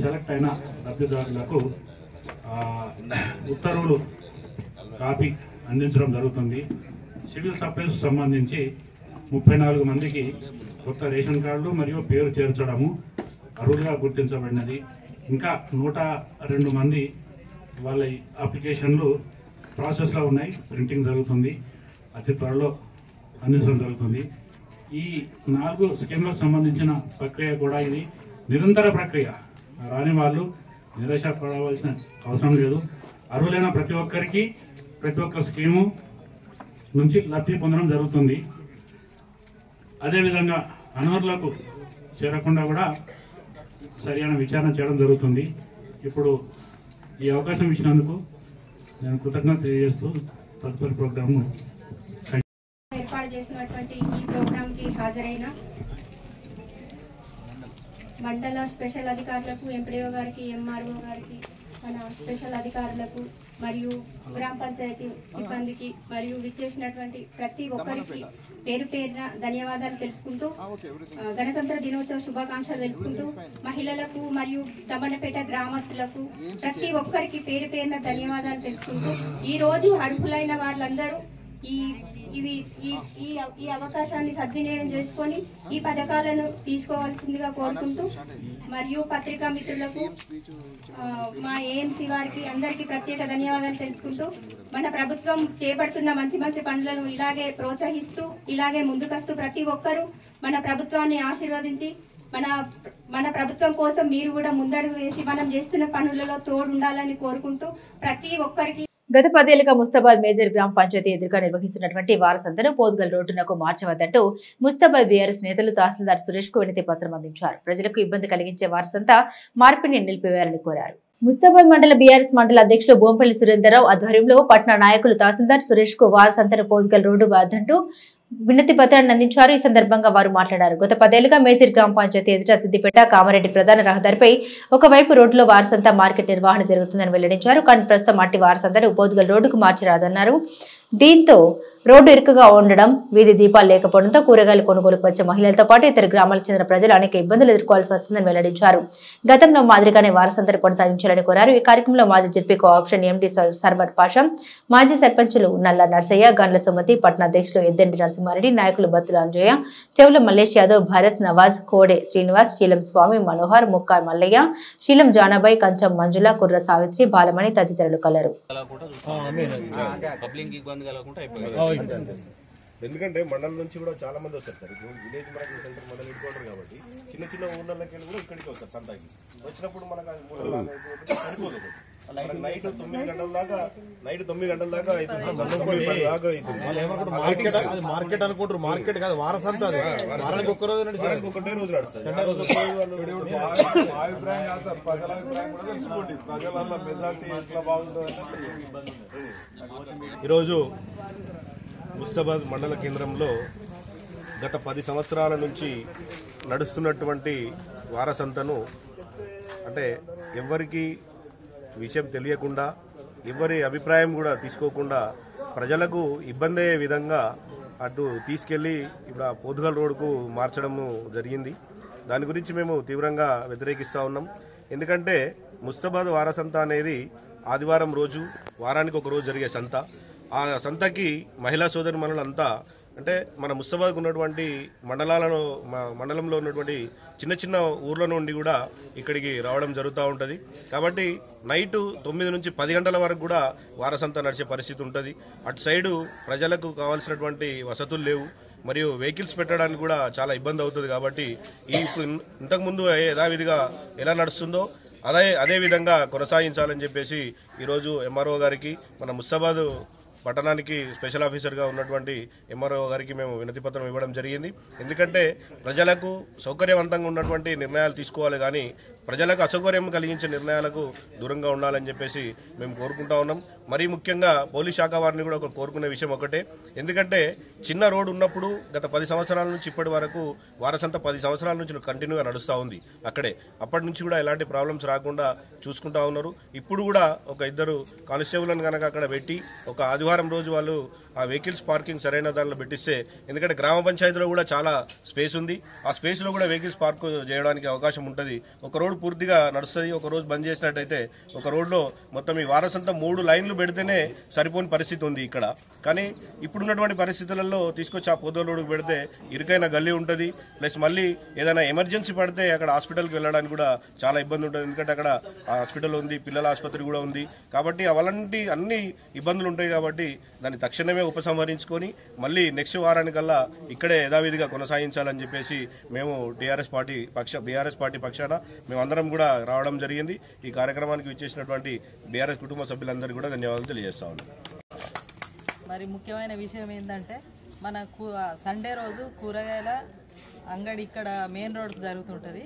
సెలెక్ట్ అయిన లబ్ధిదారులకు ఉత్తర్వులు కాపీ అందించడం జరుగుతుంది. సివిల్ సప్లైస్ సంబంధించి 34 మందికి కొత్త రేషన్ కార్డులు మరియు పేరు చేర్చడము అర్హులుగా గుర్తించబడినది. ఇంకా 102 మంది వాళ్ళ అప్లికేషన్లు ప్రాసెస్లో ఉన్నాయి, ప్రింటింగ్ జరుగుతుంది, అతి త్వరలో అందించడం జరుగుతుంది. ఈ 4 స్కీమ్లకు సంబంధించిన ప్రక్రియ కూడా ఇది నిరంతర ప్రక్రియ. రాని వాళ్ళు నిరాశపడవలసిన అవసరం లేదు. అర్హులైన ప్రతి ఒక్కరికి ప్రతి ఒక్క స్కీము నుంచి లబ్ధి పొందడం జరుగుతుంది. అదేవిధంగా అనర్హులకు చేరకుండా కూడా సరైన విచారణ చేయడం జరుగుతుంది. ఇప్పుడు ఈ అవకాశం ఇచ్చినందుకు నేను కృతజ్ఞత తెలియజేస్తూ తదుపరి ప్రోగ్రాము ఏర్పాటు చేసినటువంటి ఈ ప్రోగ్రాంకి హాజరైన మండల స్పెషల్ అధికారులకు, ఎంపీడీఓ గారికి, ఎంఆర్ఓ గారికి, మన స్పెషల్ అధికారులకు మరియు గ్రామ పంచాయతీ సిబ్బందికి మరియు విచ్చేసినటువంటి ప్రతి ఒక్కరికి పేరు పేరున ధన్యవాదాలు తెలుపుకుంటూ గణతంత్ర దినోత్సవ శుభాకాంక్షలు తెలుపుకుంటూ మహిళలకు మరియు దమ్మనపేట గ్రామస్తులకు ప్రతి ఒక్కరికి పేరు పేరున ధన్యవాదాలు తెలుపుకుంటూ ఈరోజు అర్హులైన వాళ్ళందరూ ఈ అవకాశాన్ని సద్వినియోగం చేసుకొని ఈ పథకాలను తీసుకోవాల్సిందిగా కోరుకుంటూ మరియు పత్రికా మిత్రులకు, మా ఏఎంసీ వారికి అందరికీ ప్రత్యేక ధన్యవాదాలు తెలుపుకుంటూ మన ప్రభుత్వం చేపడుతున్న మంచి మంచి పనులను ఇలాగే ప్రోత్సహిస్తూ ఇలాగే ముందుకొస్తూ ప్రతి ఒక్కరూ మన ప్రభుత్వాన్ని ఆశీర్వదించి మన మన ప్రభుత్వం కోసం మీరు కూడా ముందడుగు వేసి మనం చేస్తున్న పనులలో తోడు ఉండాలని కోరుకుంటూ ప్రతి ఒక్కరికి గత 10 ఏళ్లుగా ముస్తాబాద్ మేజర్ గ్రామ పంచాయతీ ఎదురుగా నిర్వహిస్తున్నటువంటి వారసంతను పోదుగల్ రోడ్డునకు మార్చవద్దంటూ ముస్తాబాద్ బీఆర్ఎస్ నేతలు తహసీల్దార్ సురేష్ కు వినతి పత్రం అందించారు. ప్రజలకు ఇబ్బంది కలిగించే వారసంత మార్పిడిని నిలిపివేయాలని కోరారు. ముస్తాబాద్ మండల బీఆర్ఎస్ మండల అధ్యక్షులు బోంపల్లి సురేందర్రావు ఆధ్వర్యంలో పట్టణ నాయకులు తహసీల్దార్ సురేష్ కు వారసంతను పోదుగల్ రోడ్డు వద్దంటూ వినతి పత్రాన్ని అందించారు. ఈ సందర్భంగా వారు మాట్లాడారు. గత 10 ఏళ్లుగా మేజర్ గ్రామ పంచాయతీ ఎదుట సిద్దిపేట కామారెడ్డి ప్రధాన రహదారిపై ఒకవైపు రోడ్డులో వారసంత మార్కెట్ నిర్వహణ జరుగుతుందని వెల్లడించారు. కానీ ప్రస్తుతం అట్టి వారసంతను పోదుగల్ రోడ్డుకు మార్చిరాదన్నారు. దీంతో రోడ్డు ఇరుకుగా ఉండడం, వీధి దీపాలు లేకపోవడంతో కూరగాయలు కొనుగోలుకు వచ్చే మహిళలతో పాటు ఇతర గ్రామాలకు చెందిన ప్రజలు అనేక ఇబ్బందులు ఎదుర్కోవాల్సి వస్తుందని వెల్లడించారు. గతంలో మాదిరిగానే వారసంతను కొనసాగించాలని కోరారు. ఈ కార్యక్రమంలో మాజీ జెడ్పీ కోఆప్షన్ ఎండీ సర్బట్ పాషా, మాజీ సర్పంచులు నల్ల నర్సయ్య, గండ్ల సుమతి, పట్టణ అధ్యక్షులు ఎద్దండి నరసింహారెడ్డి, నాయకులు బత్తుల అంజయ్య, చెవుల మల్లేష్ యాదవ్, భరత్, నవాజ్, కోడే శ్రీనివాస్, శీలం స్వామి, మనోహర్, ముక్కా మల్లయ్య, శీలం జానాబాయి, కంచం మంజుల, కుర్ర సావిత్రి, బాలమణి తదితరులు కలరు. ఎందుకంటే మండలం నుంచి కూడా చాలా మంది వస్తారు సార్. ఇప్పుడు విలేజ్ మనకి సెంటర్ మండలం ఇంకోటర్ కాబట్టి చిన్న చిన్న ఊర్లకి వెళ్ళి కూడా ఇక్కడికి వస్తారు సంతాకి. వచ్చినప్పుడు మనకు అది సరిపోదు. నైట్ 9 గంటల దాకా మార్కెట్ అనుకుంటారు. మార్కెట్ కాదు, వారసంత. వారానికి ఒక్క రోజు ఒకటే రోజు నడుస్తుంది. ప్రజల అభిప్రాయం కూడా తెలుసుకోండి. ప్రజల మెజార్టీ ఎట్లా బాగుంటుంది. ఈరోజు ముస్తాబాద్ మండల కేంద్రంలో గత 10 సంవత్సరాల నుంచి నడుస్తున్నటువంటి వారసంతను అంటే ఎవరికి విషయం తెలియకుండా, ఎవరి అభిప్రాయం కూడా తీసుకోకుండా ప్రజలకు ఇబ్బంది అయ్యే విధంగా అటు తీసుకెళ్లి ఇప్పుడు పోదుగల్ రోడ్డుకు మార్చడము జరిగింది. దాని గురించి మేము తీవ్రంగా వ్యతిరేకిస్తూ ఉన్నాం. ఎందుకంటే ముస్తాబాద్ వారసంత అనేది ఆదివారం రోజు, వారానికి ఒక రోజు జరిగే సంత. ఆ సంతకి మహిళా సోదరి మనులంతా అంటే మన ముస్తాబాద్కు ఉన్నటువంటి మండలంలో ఉన్నటువంటి చిన్న చిన్న ఊర్ల నుండి కూడా ఇక్కడికి రావడం జరుగుతూ ఉంటుంది. కాబట్టి నైటు 9 నుంచి 10 గంటల వరకు కూడా వారసంత నడిచే పరిస్థితి ఉంటుంది. అటు సైడు ప్రజలకు కావాల్సినటువంటి వసతులు లేవు, మరియు వెహికల్స్ పెట్టడానికి కూడా చాలా ఇబ్బంది అవుతుంది. కాబట్టి ఇంతకుముందు యథావిధిగా ఎలా నడుస్తుందో అదే విధంగా కొనసాగించాలని చెప్పేసి ఈరోజు ఎంఆర్ఓ గారికి, మన ముస్తాబాద్ పట్టణానికి స్పెషల్ ఆఫీసర్గా ఉన్నటువంటి ఎంఆర్ఓ గారికి మేము వినతి పత్రం ఇవ్వడం జరిగింది. ఎందుకంటే ప్రజలకు సౌకర్యవంతంగా ఉన్నటువంటి నిర్ణయాలు తీసుకోవాలి, కానీ ప్రజలకు అసౌకర్యం కలిగించే నిర్ణయాలకు దూరంగా ఉండాలని చెప్పేసి మేము కోరుకుంటా ఉన్నాం. మరీ ముఖ్యంగా పోలీస్ శాఖ వారిని కూడా కోరుకునే విషయం ఒకటే. ఎందుకంటే చిన్న రోడ్డు ఉన్నప్పుడు గత 10 సంవత్సరాల నుంచి ఇప్పటి వరకు వారసంత 10 సంవత్సరాల నుంచి కంటిన్యూగా నడుస్తూ ఉంది అక్కడే. అప్పటి నుంచి కూడా ఎలాంటి ప్రాబ్లమ్స్ రాకుండా చూసుకుంటా ఉన్నారు. ఇప్పుడు కూడా ఒక 2 కానిస్టేబుల్ని కనుక అక్కడ పెట్టి ఒక ఆదివారం రోజు వాళ్ళు ఆ వెహికల్స్ పార్కింగ్ సరైన దానిలో పెట్టిస్తే, ఎందుకంటే గ్రామ పంచాయతీలో కూడా చాలా స్పేస్ ఉంది, ఆ స్పేస్లో కూడా వెహికల్స్ పార్క్ చేయడానికి అవకాశం ఉంటుంది. ఒక రోడ్డు పూర్తిగా నడుస్తుంది, ఒక రోజు బంద్ చేసినట్టయితే ఒక రోడ్లో మొత్తం ఈ వారసంతా 3 లైన్లు పెడితేనే సరిపోని పరిస్థితి ఉంది ఇక్కడ. కానీ ఇప్పుడున్నటువంటి పరిస్థితులలో తీసుకొచ్చి ఆ పోదుగల్ రోడ్డుకు పెడితే ఇరుకైన గల్లీ ఉంటుంది, ప్లస్ మళ్ళీ ఏదైనా ఎమర్జెన్సీ పడితే అక్కడ హాస్పిటల్కి వెళ్ళడానికి కూడా చాలా ఇబ్బంది ఉంటుంది. ఎందుకంటే అక్కడ హాస్పిటల్ ఉంది, పిల్లల ఆసుపత్రి కూడా ఉంది. కాబట్టి అలాంటి అన్ని ఇబ్బందులు ఉంటాయి. కాబట్టి దాన్ని తక్షణమే ఉపసంహరించుకొని మళ్ళీ నెక్స్ట్ వారానికల్లా ఇక్కడే యథావిధిగా కొనసాగించాలని చెప్పేసి మేము బీఆర్ఎస్ పార్టీ పక్షాన మేమందరం కూడా రావడం జరిగింది. ఈ కార్యక్రమానికి విచ్చేసినటువంటి బీఆర్ఎస్ కుటుంబ సభ్యులందరికీ కూడా ధన్యవాదాలు తెలియజేస్తా ఉన్నాం. మరి ముఖ్యమైన విషయం ఏంటంటే మన సండే రోజు కూరగాయల అంగడి ఇక్కడ మెయిన్ రోడ్ జరుగుతుంటుంది.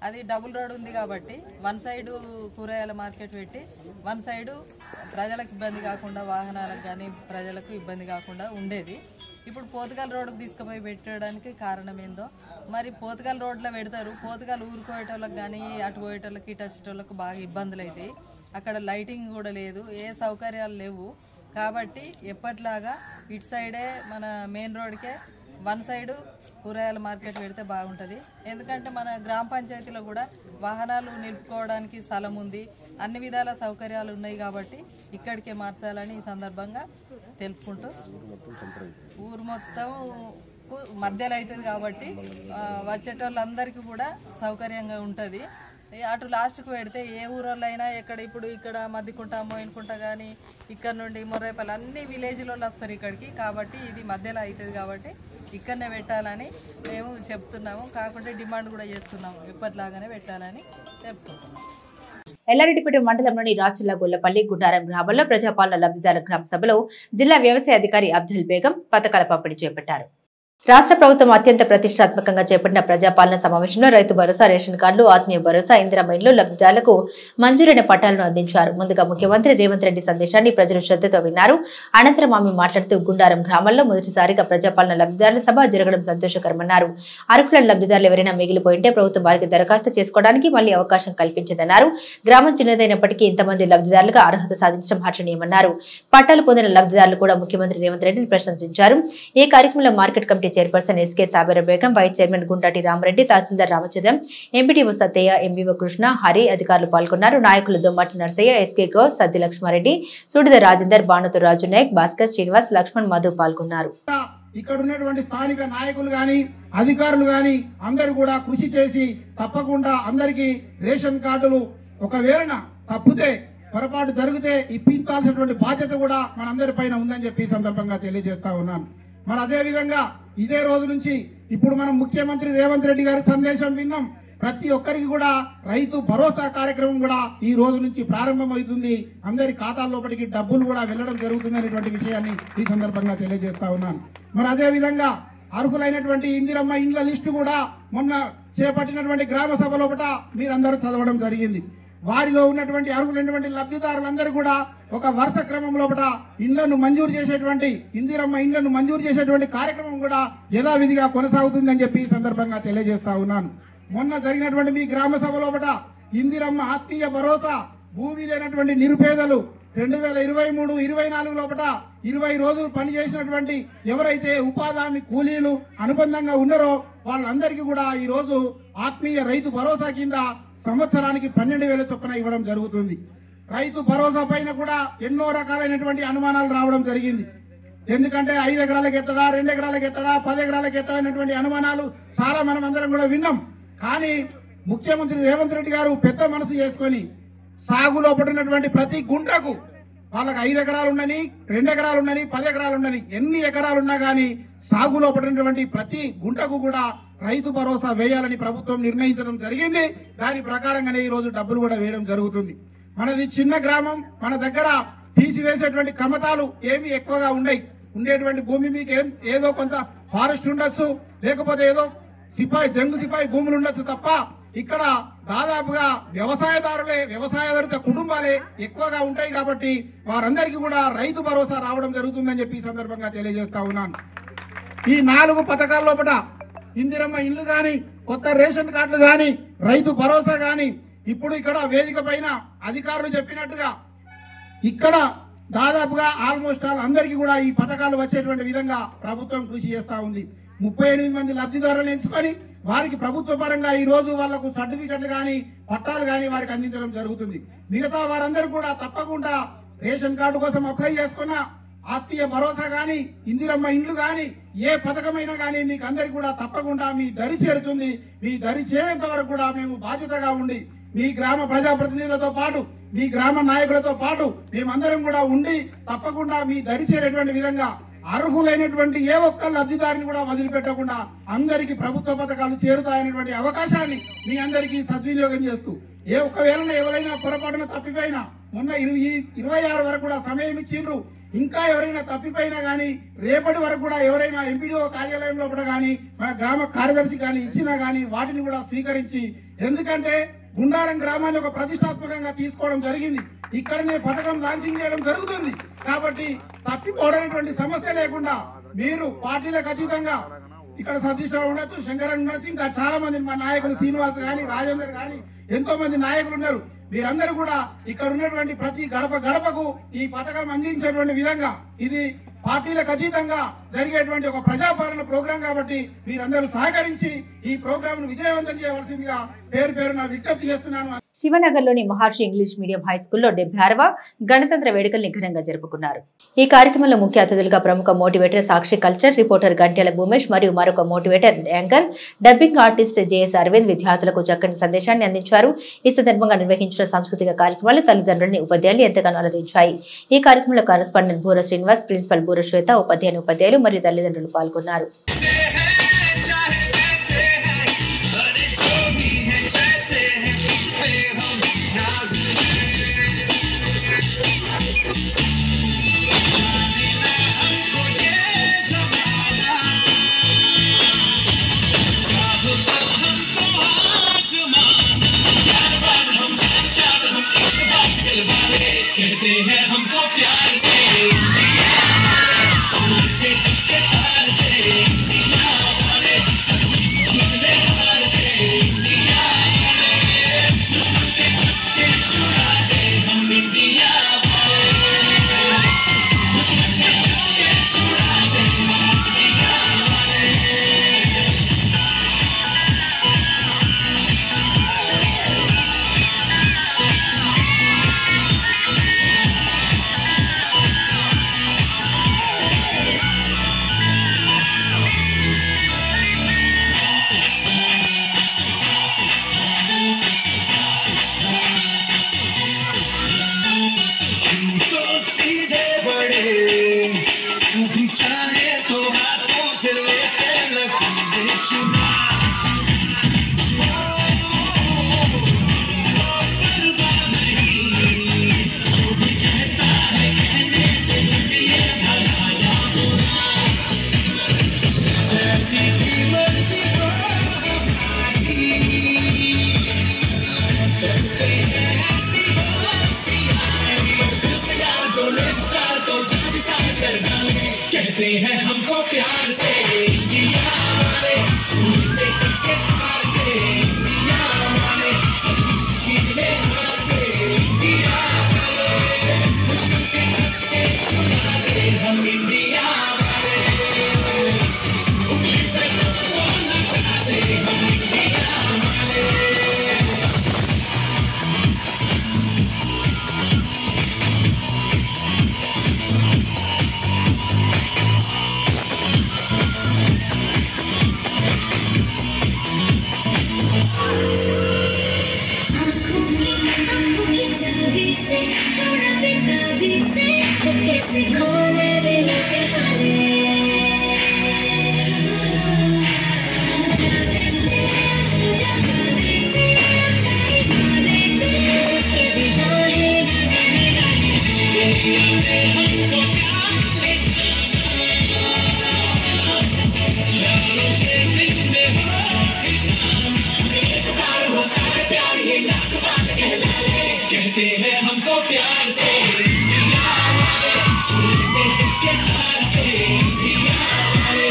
అది డబుల్ రోడ్ ఉంది కాబట్టి వన్ సైడు కూరగాయల మార్కెట్ పెట్టి వన్ సైడు ప్రజలకు ఇబ్బంది కాకుండా, వాహనాలకు కానీ ప్రజలకు ఇబ్బంది కాకుండా ఉండేది. ఇప్పుడు పోతుగల్ రోడ్డుకు తీసుకుపోయి పెట్టడానికి కారణం ఏందో మరి. పోతుగల్ రోడ్లో పెడతారు, పోతుగల్ ఊరు పోయేటోళ్ళకి కానీ అటు పోయేటోళ్ళకి ఇటు వచ్చేటోళ్ళకి బాగా ఇబ్బందులు అవుతాయి. అక్కడ లైటింగ్ కూడా లేదు, ఏ సౌకర్యాలు లేవు. కాబట్టి ఎప్పట్లాగా ఇటు సైడే మన మెయిన్ రోడ్కే వన్ సైడు కూరగాయల మార్కెట్ పెడితే బాగుంటుంది. ఎందుకంటే మన గ్రామ పంచాయతీలో కూడా వాహనాలు నిలుపుకోవడానికి స్థలం ఉంది, అన్ని విధాల సౌకర్యాలు ఉన్నాయి. కాబట్టి ఇక్కడికే మార్చాలని ఈ సందర్భంగా తెలుపుకుంటూ, ఊరు మొత్తం మధ్యలో అవుతుంది కాబట్టి వచ్చేటోళ్ళందరికీ కూడా సౌకర్యంగా ఉంటుంది. అటు లాస్ట్కు పెడితే ఏ ఊరోళ్ళైనా ఇక్కడ మద్దికుంటామో ఇనుకుంటా కానీ ఇక్కడ నుండి మొర్రేపల్లి అన్ని విలేజ్లో వస్తారు ఇక్కడికి. కాబట్టి ఇది మధ్యలో అవుతుంది కాబట్టి ఇక్కడనే పెట్టాలని మేము చెప్తున్నాము. కాకుండా డిమాండ్ కూడా చేస్తున్నాము, ఎప్పటిలాగానే పెట్టాలని చెప్తున్నాము. ఎల్లారెడ్డిపేట మండలంలోని రాచల్ల గొల్లపల్లి గుండారం గ్రామంలో ప్రజాపాలన లబ్ధిదారుల గ్రామ సభలో జిల్లా వ్యవసాయ అధికారి అబ్దుల్ బేగం పథకాల పంపిణీ చేపట్టారు. రాష్ట్ర ప్రభుత్వం అత్యంత ప్రతిష్టాత్మకంగా చేపట్టిన ప్రజాపాలన సమావేశంలో రైతు భరోసా, రేషన్ కార్డులు, ఆత్మీయ భరోసా, ఇందిరమ్మ ఇండ్లు లబ్ధిదారులకు మంజూరైన పట్టాలను అందించారు. ముందుగా ముఖ్యమంత్రి రేవంత్ రెడ్డి సందేశాన్ని ప్రజలు శ్రద్ధతో విన్నారు. అనంతరం ఆమె మాట్లాడుతూ గుండారం గ్రామంలో మొదటిసారిగా ప్రజాపాలన లబ్ధిదారుల సభ జరగడం సంతోషకరమన్నారు. అర్హులైన లబ్ధిదారులు ఎవరైనా మిగిలిపోయింటే ప్రభుత్వం వారికి దరఖాస్తు చేసుకోవడానికి మళ్లీ అవకాశం కల్పించిందన్నారు. గ్రామం చిన్నదైనప్పటికీ ఇంతమంది లబ్ధిదారులుగా అర్హత సాధించడం హర్షణీయమన్నారు. పట్టాలు పొందిన లబ్ధిదారులు కూడా ముఖ్యమంత్రి రేవంత్ రెడ్డిని ప్రశంసించారు. ఈ కార్యక్రమంలో market committee chairperson SK Sabera Begum, vice chairman Guntati Ramareddy, తహసీల్దార్ రామచంద్రం, ఎంపీడీఓ సత్తయ్య, ఎంబీఓ కృష్ణ, హరి అధికారులు పాల్గొన్నారు. నాయకులు దొమ్మటి నర్సయ్య, ఎస్కే గౌస్, సద్ది లక్ష్మారెడ్డి, సుడిద రాజేందర్, బాణతు రాజు నాయక్, భాస్కర్, శ్రీనివాస్, లక్ష్మణ్, మధు పాల్గొన్నారు. ఇక్కడ ఉన్నటువంటి స్థానిక నాయకులు గాని అధికారులు గాని అందరూ కూడా కృషి చేసి తప్పకుండా అందరికీ రేషన్ కార్డులు ఒకవేళ తప్పితే పొరపాటు జరిగితే ఇప్పించాల్సినటువంటి బాధ్యత కూడా మనందరి పైన ఉందని చెప్పి ఈ సందర్భంగా తెలియజేస్తా ఉన్నాను. మరి అదే విధంగా ఇదే రోజు నుంచి ఇప్పుడు మనం ముఖ్యమంత్రి రేవంత్ రెడ్డి గారి సందేశం విన్నాం. ప్రతి ఒక్కరికి కూడా రైతు భరోసా కార్యక్రమం కూడా ఈ రోజు నుంచి ప్రారంభమవుతుంది. అందరి ఖాతాల్లోపటికి డబ్బులు కూడా వెళ్ళడం జరుగుతుంది అనేటువంటి విషయాన్ని ఈ సందర్భంగా తెలియజేస్తా ఉన్నాను. మరి అదే విధంగా అర్హులైనటువంటి ఇందిరమ్మ ఇండ్ల లిస్టు కూడా మొన్న చేపట్టినటువంటి గ్రామ సభ లోపల మీరందరూ చదవడం జరిగింది. వారిలో ఉన్నటువంటి అర్హులైనటువంటి లబ్ధిదారులందరూ కూడా ఒక వరుస క్రమం లోపల ఇండ్లను మంజూరు చేసేటువంటి ఇందిరమ్మ ఇండ్లను మంజూరు చేసేటువంటి కార్యక్రమం కూడా యథావిధిగా కొనసాగుతుందని చెప్పి ఈ సందర్భంగా తెలియజేస్తా ఉన్నాను. మొన్న జరిగినటువంటి మీ గ్రామ సభ లోపల ఇందిరమ్మ ఆత్మీయ భరోసా భూమి లేనటువంటి నిరుపేదలు 2023-24 లోపల 20 రోజులు పనిచేసినటువంటి ఎవరైతే ఉపాధి హామీ కూలీలు అనుబంధంగా ఉన్నారో వాళ్ళందరికీ కూడా ఈ రోజు ఆత్మీయ రైతు భరోసా కింద సంవత్సరానికి 12,000 చొప్పున ఇవ్వడం జరుగుతుంది. రైతు భరోసా పైన కూడా ఎన్నో రకాలైనటువంటి అనుమానాలు రావడం జరిగింది. ఎందుకంటే 5 ఎకరాలకు ఎత్తడా, 2 ఎకరాలకు ఎత్తడా, 10 ఎకరాలకు ఎత్తడా అనేటువంటి అనుమానాలు చాలా మనం అందరం కూడా విన్నాం. కానీ ముఖ్యమంత్రి రేవంత్ రెడ్డి గారు పెద్ద మనసు చేసుకొని సాగులో పడినటువంటి ప్రతి గుంటకు వాళ్ళకి 5 ఎకరాలు ఉండని, 2 ఎకరాలు ఉండని, 10 ఎకరాలు ఉండని, ఎన్ని ఎకరాలు ఉన్నా కానీ సాగులో పడినటువంటి ప్రతి గుంటకు కూడా రైతు భరోసా వేయాలని ప్రభుత్వం నిర్ణయించడం జరిగింది. దాని ప్రకారంగానే ఈ రోజు డబ్బులు కూడా వేయడం జరుగుతుంది. మనది చిన్న గ్రామం, మన దగ్గర తీసివేసేటువంటి కమతాలు ఏమి ఎక్కువగా ఉండేటువంటి భూమి మీకు ఏదో కొంత ఫారెస్ట్ ఉండొచ్చు, లేకపోతే ఏదో జంగు సిపాయి భూములు ఉండొచ్చు తప్ప ఇక్కడ దాదాపుగా వ్యవసాయదారుత కుటుంబాలే ఎక్కువగా ఉంటాయి. కాబట్టి వారందరికీ కూడా రైతు భరోసా రావడం జరుగుతుందని చెప్పి ఈ సందర్భంగా తెలియజేస్తా ఉన్నాను. ఈ 4 పథకాల లోపల ఇందిరమ్మ ఇల్లు కానీ, కొత్త రేషన్ కార్డులు కానీ, రైతు భరోసా కానీ, ఇప్పుడు ఇక్కడ వేదిక పైన అధికారులు చెప్పినట్టుగా ఇక్కడ దాదాపుగా ఆల్మోస్ట్ అందరికీ కూడా ఈ పథకాలు వచ్చేటువంటి విధంగా ప్రభుత్వం కృషి చేస్తూ ఉంది. 38 మంది లబ్ధిదారులను ఎంచుకొని వారికి ప్రభుత్వ పరంగా ఈ రోజు వాళ్లకు సర్టిఫికెట్లు కానీ పట్టాలు కానీ వారికి అందించడం జరుగుతుంది. మిగతా వారందరూ కూడా తప్పకుండా రేషన్ కార్డు కోసం అప్లై చేసుకున్న ఆత్మీయ భరోసా కానీ, ఇందిరమ్మ ఇండ్లు కానీ, ఏ పథకమైనా కానీ మీకు అందరికి కూడా తప్పకుండా మీ దరి చేరుతుంది. మీ దరి చేరేంత వరకు కూడా మేము బాధ్యతగా ఉండి మీ గ్రామ ప్రజాప్రతినిధులతో పాటు, మీ గ్రామ నాయకులతో పాటు మేమందరం కూడా ఉండి తప్పకుండా మీ దరి చేరేటువంటి విధంగా అర్హులైనటువంటి ఏ ఒక్క లబ్ధిదారిని కూడా వదిలిపెట్టకుండా అందరికీ ప్రభుత్వ పథకాలు చేరుతాయనేటువంటి అవకాశాన్ని మీ అందరికీ సద్వినియోగం చేస్తూ ఒకవేళ ఎవరైనా పొరపాటున తప్పిపోయినా మొన్న 26 వరకు కూడా సమయం ఇచ్చిండ్రు. ఇంకా ఎవరైనా తప్పిపోయినా కానీ రేపటి వరకు కూడా ఎవరైనా ఎంపీడీఓ కార్యాలయంలో కూడా కానీ మన గ్రామ కార్యదర్శి కానీ ఇచ్చినా కానీ వాటిని కూడా స్వీకరించి, ఎందుకంటే గుండారం గ్రామాన్ని ఒక ప్రతిష్టాత్మకంగా తీసుకోవడం జరిగింది. ఇక్కడనే పథకం లాంచింగ్ చేయడం జరుగుతుంది. కాబట్టి తప్పిపోవడానికి సమస్య లేకుండా మీరు పార్టీలకు అతీతంగా ఇక్కడ సతీష్ రావు ఉండొచ్చు, శంకరన్ ఉండొచ్చు, ఇంకా చాలా మంది మా నాయకులు శ్రీనివాస్ కానీ, రాజేందర్ కానీ ఎంతో మంది నాయకులు ఉన్నారు. మీరందరూ కూడా ఇక్కడ ఉన్నటువంటి ప్రతి గడపకు ఈ పథకం అందించేటువంటి విధంగా ఇది పార్టీలకు అతీతంగా జరిగేటువంటి ఒక ప్రజాపాలన ప్రోగ్రాం కాబట్టి మీరందరూ సహకరించి ఈ ప్రోగ్రామ్ ను విజయవంతం చేయవలసిందిగా పేరున విజ్ఞప్తి చేస్తున్నాను. శివనగర్లోని మహర్షి ఇంగ్లీష్ మీడియం హై స్కూల్లో 76వ గణతంత్ర వేడుకల్ని ఘనంగా జరుపుకున్నారు. ఈ కార్యక్రమంలో ముఖ్య అతిథులుగా ప్రముఖ motivator Sakshi culture reporter Gantela Bhoomesh మరియు మరొక motivator anchor dubbing artist JS Aravind విద్యార్థులకు చక్కని సందేశాన్ని అందించారు. ఈ సందర్భంగా నిర్వహించిన సాంస్కృతిక కార్యక్రమాలు తల్లిదండ్రులని ఉపాధ్యాయులు ఎంతగానో అలరించాయి. ఈ కార్యక్రమంలో కరెస్పాండెంట్ బూర శ్రీనివాస్, ప్రిన్సిపల్ బూర శ్వేత, ఉపాధ్యాయులు మరియు తల్లిదండ్రులు పాల్గొన్నారు. तो सीधे बड़े तू भी चाहे तो हाथों से लेके लकीरें चुरा कहते हैं हमको प्यार से इंडिया वाले छूटे के हार से इंडिया वाले छीने हार से इंडिया वाले दुश्मन के छक्के छुड़ा दे हम इंडिया वाले उंगली पे सबको नचा दे हम इंडिया वाले कहते हैं हमको प्यार से इंडिया वाले छूटे के हार से इंडिया वाले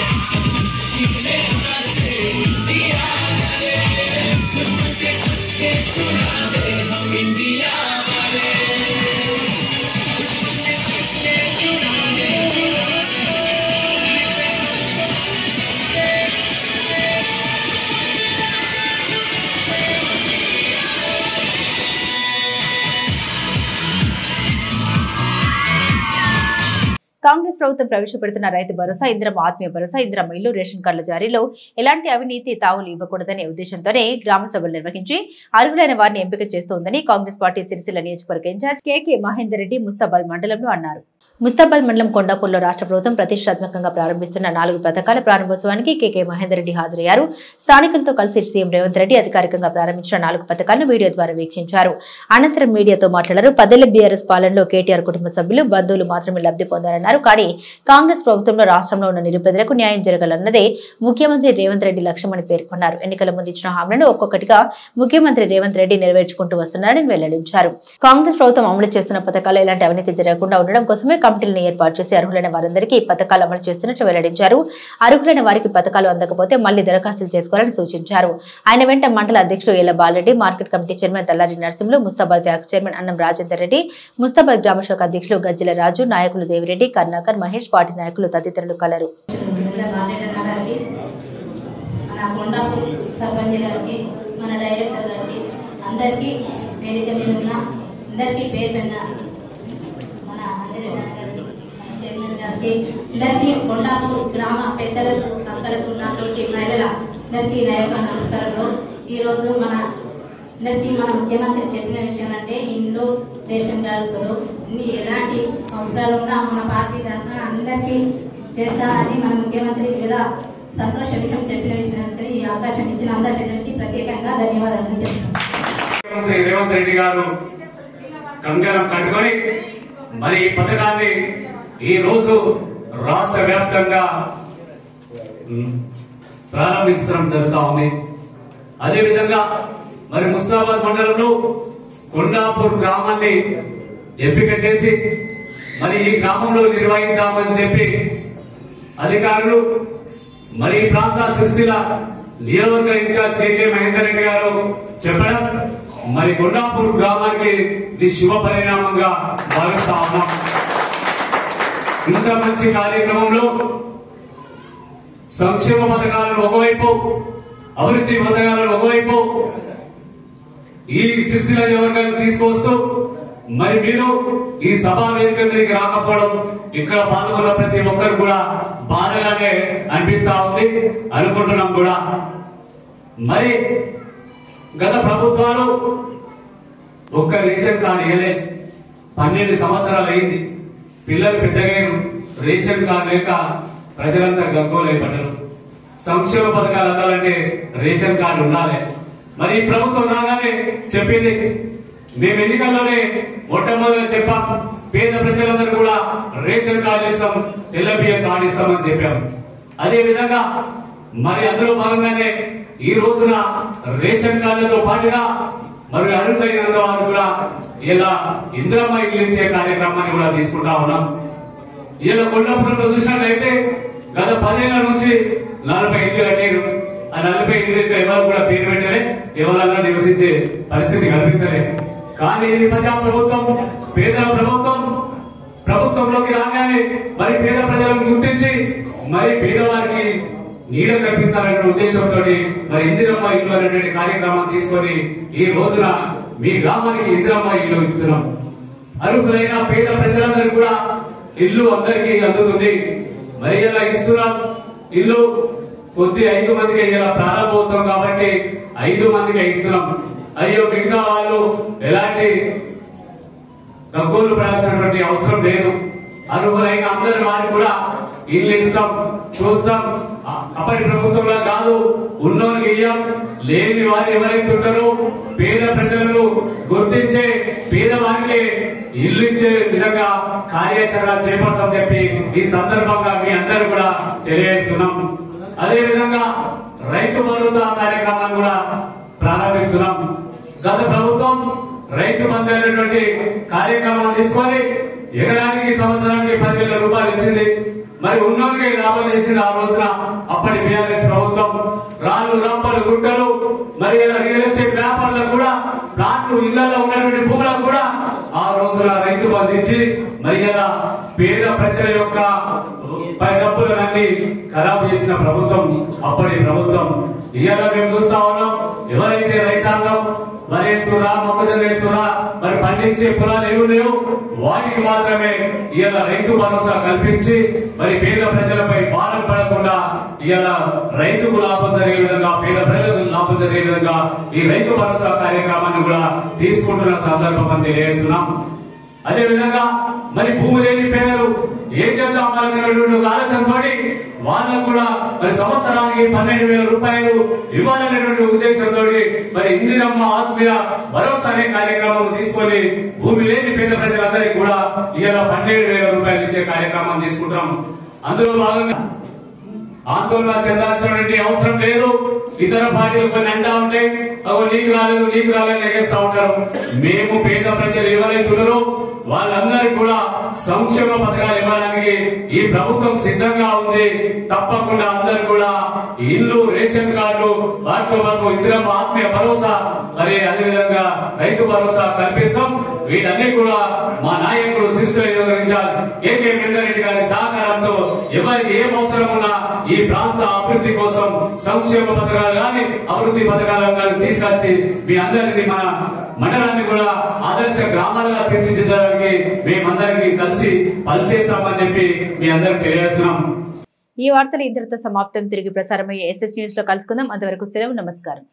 छीने हार से इंडिया वाले दुश्मन के छक्के छुड़ा दे हम इंडिया वाले दुश्मन के छक्के छुड़ा दे కాంగ్రెస్ ప్రభుత్వం ప్రవేశపెడుతున్న రైతు భరోసా, ఇందిరమ్మ ఆత్మీయ భరోసా, ఇందిరమ్మ ఇల్లు, రేషన్ కార్డుల జారీలో ఎలాంటి అవినీతి తావులు ఇవ్వకూడదనే ఉద్దేశంతోనే గ్రామ సభలు నిర్వహించి అర్హులైన వారిని ఎంపిక చేస్తోందని కాంగ్రెస్ పార్టీ సిరిసిల్ల నియోజకవర్గ ఇన్ఛార్జ్ కేకే మహేందర్ రెడ్డి ముస్తాబాద్ మండలంలో అన్నారు. ముస్తాబాద్ మండలం కొండాపూర్లో రాష్ట్ర ప్రభుత్వం ప్రతిష్టాత్మకంగా ప్రారంభిస్తున్న 4 పథకాల ప్రారంభోత్సవానికి కేకే మహేందర్ రెడ్డి హాజరయ్యారు. స్థానికులతో కలిసి సీఎం రేవంత్ రెడ్డి అధికారికంగా ప్రారంభించిన 4 పథకాలను వీడియో ద్వారా వీక్షించారు. అనంతరం మీడియాతో మాట్లాడారు. 10 ఏళ్ల బీఆర్ఎస్ పాలనలో కేటీఆర్ కుటుంబ సభ్యులు, బంధువులు మాత్రమే లబ్ధి పొందారన్నారు. కానీ కాంగ్రెస్ ప్రభుత్వంలో రాష్ట్రంలో ఉన్న నిరుపేదలకు న్యాయం జరగాలన్నదే ముఖ్యమంత్రి రేవంత్ రెడ్డి లక్ష్యమని పేర్కొన్నారు. ఎన్నికల ముందు ఇచ్చిన హామీలను ఒక్కొక్కటిగా ముఖ్యమంత్రి రేవంత్ రెడ్డి నెరవేర్చుకుంటూ వస్తున్నారని వెల్లడించారు. కాంగ్రెస్ ప్రభుత్వం అమలు చేస్తున్న పథకాలు ఎలాంటి అవినీతి జరగకుండా ఉండడం కోసమే కమిటీలను ఏర్పాటు చేసి అర్హులైన వారందరికీ పథకాలు అమలు చేస్తున్నట్లు వెల్లడించారు. అర్హులైన వారికి పథకాలు అందకపోతే మళ్లీ దరఖాస్తులు చేసుకోవాలని సూచించారు. ఆయన వెంట మండల అధ్యక్షుడు Ella Balareddy, market committee chairman Tallari Narasimhulu, Mustabad వ్యాక్స్ చైర్మన్ అన్నం రాజేందర్ రెడ్డి, ముస్తాబాద్ గ్రామశాఖ అధ్యక్షులు గజ్జల రాజు, నాయకులు దేవిరెడ్డి, కర్ణాకర్, మహేష్, పార్టీ నాయకులు తదితరులు కలరు. మన డైరెక్టర్ గారికి అందరికీ వేదిక మీద ఉన్న అందరికీ పేరు మన చైర్మన్ గారికి అందరికీ కొండాపూర్ గ్రామ పెద్దలకు, అక్కలకు, నాతోటి మహిళల అందరికీ నయక నమస్కారంలో. ఈరోజు మన అందరికీ మన ముఖ్యమంత్రి చెప్పిన విషయం అంటే ఇంట్లో రేషన్ కార్డ్స్లో ఎలాంటి అవసరాలు ఉన్నా మన పార్టీ తరఫున అందరికీ చేస్తారని మన ముఖ్యమంత్రి ఇలా సంతోష విషయం చెప్పిన విషయానికి ఈ అవకాశం ఇచ్చిన అందరికీ ప్రత్యేకంగా ధన్యవాదాలు చెప్తున్నాను. రేవంత్ రెడ్డి గారు కంకణం కట్టుకొని మరి ఈ పథకాన్ని ఈ రోజు రాష్ట్ర వ్యాప్తంగా ప్రారంభించడం జరుగుతా ఉంది. అదేవిధంగా మరి ముస్తాబాద్ మండలంలో కొండాపూర్ గ్రామాన్ని ఎంపిక చేసి మరి ఈ గ్రామంలో నిర్వహిద్దామని చెప్పి అధికారులు మరి ఈ ప్రాంత సిరిసిల్ల నియోజకవర్గ ఇన్ఛార్జ్ కేకే మహేందర్ రెడ్డి గారు చెప్పడం మరి కొండాపూర్ గ్రామానికి ఇది శుభ పరిణామంగా భావిస్తా ఉన్నాం. ఇంత మంచి కార్యక్రమంలో సంక్షేమ పథకాలను ఒకవైపు, అభివృద్ధి పథకాలను ఒకవైపు ఈ సిరిసిల్ల నియోజకవర్గాన్ని తీసుకొస్తూ మరి మీరు ఈ సభా వేదిక మీదకి రాకపోవడం ఇక్కడ పాల్గొన్న ప్రతి ఒక్కరు కూడా బాధగానే అనిపిస్తా ఉంది, అనుకుంటున్నాం కూడా. మరి గత ప్రభుత్వాలు ఒక్క రేషన్ కార్డు ఇవ్వలే, 12 సంవత్సరాలు అయింది. పిల్లలు పెద్దగా రేషన్ కార్డు లేక ప్రజలంతా గగ్గోలు అయిపడ్డారు. సంక్షేమ పథకాలు అందాలంటే రేషన్ కార్డు ఉండాలి. మరి ఈ ప్రభుత్వం రాగానే చెప్పింది, మేము ఎన్నికల్లోనే మొట్టమొదటిగా చెప్పాం, పేద ప్రజలందరూ కూడా రేషన్ కార్డు ఇస్తాం, తెల్ల బియ్యం కార్డు ఇస్తామని చెప్పాం. అదే విధంగా మరి అందులో భాగంగానే ఈ రోజున రేషన్ కార్డులతో పాటుగా మరి అర్హులైన వారు కూడా ఇలా ఇందిరమ్మ ఇల్లు ఇచ్చే కార్యక్రమాన్ని కూడా తీసుకుంటా ఉన్నాం. ఇలా కొండాపురంలో చూసినట్లయితే గత 10 ఏళ్ల నుంచి 40 ఇల్లు కట్టారు. ఆ 40 ఇల్లు ఎవరు కూడా పేరు పెట్టలే, ఎవరన్నా నివసించే పరిస్థితి కల్పించలే. కానీ ఇది ప్రజా ప్రభుత్వం, పేదల ప్రభుత్వం. ప్రభుత్వంలోకి రాగానే మరి పేద ప్రజలను గుర్తించి మరి పేదవారికి నీడ కల్పించాలనే ఉద్దేశంతో మరి ఇందిరమ్మ ఇల్లు అనేటువంటి కార్యక్రమం తీసుకొని ఈ రోజున మీ గ్రామానికి ఇందిరమ్మ ఇల్లు ఇస్తున్నాం. అర్హులైన పేద ప్రజలందరూ కూడా ఇల్లు అందరికీ అందుతుంది. మరి ఇలా ఇస్తున్నాం ఇల్లు. కొద్ది 5 మందికి ఇలా ప్రారంభోత్సవం కాబట్టి 5 మందికి ఇస్తున్నాం. అయ్యో మిగతా వాళ్ళు ఎలాంటి గగ్గోలు పడాల్సినటువంటి అవసరం లేదు. అర్హులైన అందరి వారికి కూడా ఇల్లు ఇస్తాం, చూస్తాం. అప్పటి ప్రభుత్వంలో కాదు, ఉన్నోనికి ఇయ్యం, లేని వారు ఎవరైతే ఉంటారో పేద ప్రజలను గుర్తించే పేదవారికి ఇల్లు ఇచ్చే విధంగా కార్యాచరణ చేపడతామని చెప్పి ఈ సందర్భంగా మీ అందరూ కూడా తెలియజేస్తున్నాం. అదే విధంగా రైతు భరోసా కార్యక్రమాన్ని కూడా ప్రారంభిస్తున్నాం. గత ప్రభుత్వం రైతు బంధు అనేటువంటి కార్యక్రమాన్ని తీసుకొని ఎకరానికి సంవత్సరానికి 10,000 రూపాయలు ఇచ్చింది. మరి ఉన్నోనికి లాభం చేసింది ఆ రోజున అప్పటి బీఆర్ఎస్ ప్రభుత్వం. రాళ్ళు రంపలు గుట్టలు మరి రియల్ ఎస్టేట్ వ్యాపారులకు కూడా ప్లాట్లు ఇళ్లలో ఉన్నటువంటి భూములకు కూడా ఆ రోజున రైతు బంధు ఇచ్చి మరి ఇలా పేద ప్రజల యొక్క డబ్బులన్నీ ఖరాబు చేసిన ప్రభుత్వం అప్పటి ప్రభుత్వం. ఇవాళ మేము చూస్తా ఉన్నాం, ఎవరైతే రైతాంగం వరేస్తున్నా, మొక్కజొన్న వేస్తున్నా, మరి పండించే పొలాలు ఏమి లేవు, వాటికి మాత్రమే ఇవాళ రైతు భరోసా కల్పించి మరి పేద ప్రజలపై భారం పడకుండా ఇవాళ రైతుకు లాభం జరిగే విధంగా, పేద ప్రజలకు లాభం జరిగే విధంగా ఈ రైతు భరోసా కార్యక్రమాన్ని కూడా తీసుకుంటున్న సందర్భం తెలియజేస్తున్నాం. అదే విధంగా మరి భూమి లేని పేదలు ఏం చేద్దాం అనేటువంటి ఆలోచనతో వాళ్ళకు కూడా మరి సంవత్సరానికి 12,000 రూపాయలు ఇవ్వాలనేటువంటి ఉద్దేశంతో మరి ఇందిరమ్మ ఆత్మీయ భరోసా అనే కార్యక్రమం తీసుకొని భూమి లేని పేద ప్రజలందరికీ కూడా ఇలా 12,000 రూపాయలు ఇచ్చే కార్యక్రమం తీసుకుంటాం. అందులో భాగంగా ఆందోళన చెందాల్సినటువంటి అవసరం లేదు. ఇతర పార్టీలు కొన్ని అంటా ఉంటాయి, నీకు రాలేదు ఎగేస్తా ఉంటారు. మేము పేద ప్రజలు ఎవరైతే ఉన్నారో వాళ్ళందరికీ కూడా సంక్షేమ పథకాలు ఇవ్వడానికి ఈ ప్రభుత్వం సిద్ధంగా ఉంది. తప్పకుండా అందరు కూడా ఇల్లు, రేషన్ కార్డు, వాటితో పాటు ఇందిరమ్మ ఆత్మీయ భరోసా, మరి అదేవిధంగా రైతు భరోసా కల్పిస్తాం. వీటన్ని కూడా మా నాయకుడు సిరిసిల్ల ఇన్ఛార్జ్ కేకే వెంకటరెడ్డి గారి సహకారంతో ఎవరికి ఏం అవసరం ఉన్నా ఈ ప్రాంత అభివృద్ధి కోసం సంక్షేమ పథకాలు కానీ అభివృద్ధి పథకాలు కానీ తీసుకొచ్చి మీ అందరినీ మన మండలాన్ని కూడా ఆదర్శ గ్రామాలుగా తీర్చిదిద్దడానికి మేమందరికీ కలిసి పనిచేస్తామని చెప్పి మీ అందరికి తెలియజేస్తున్నాం. ఈ వార్తలు ఇంతటితో సమాప్తం. తిరిగి ప్రసారమయ్యే SS న్యూస్ లో కలుసుకుందాం. అంతవరకు సెలవు. నమస్కారం.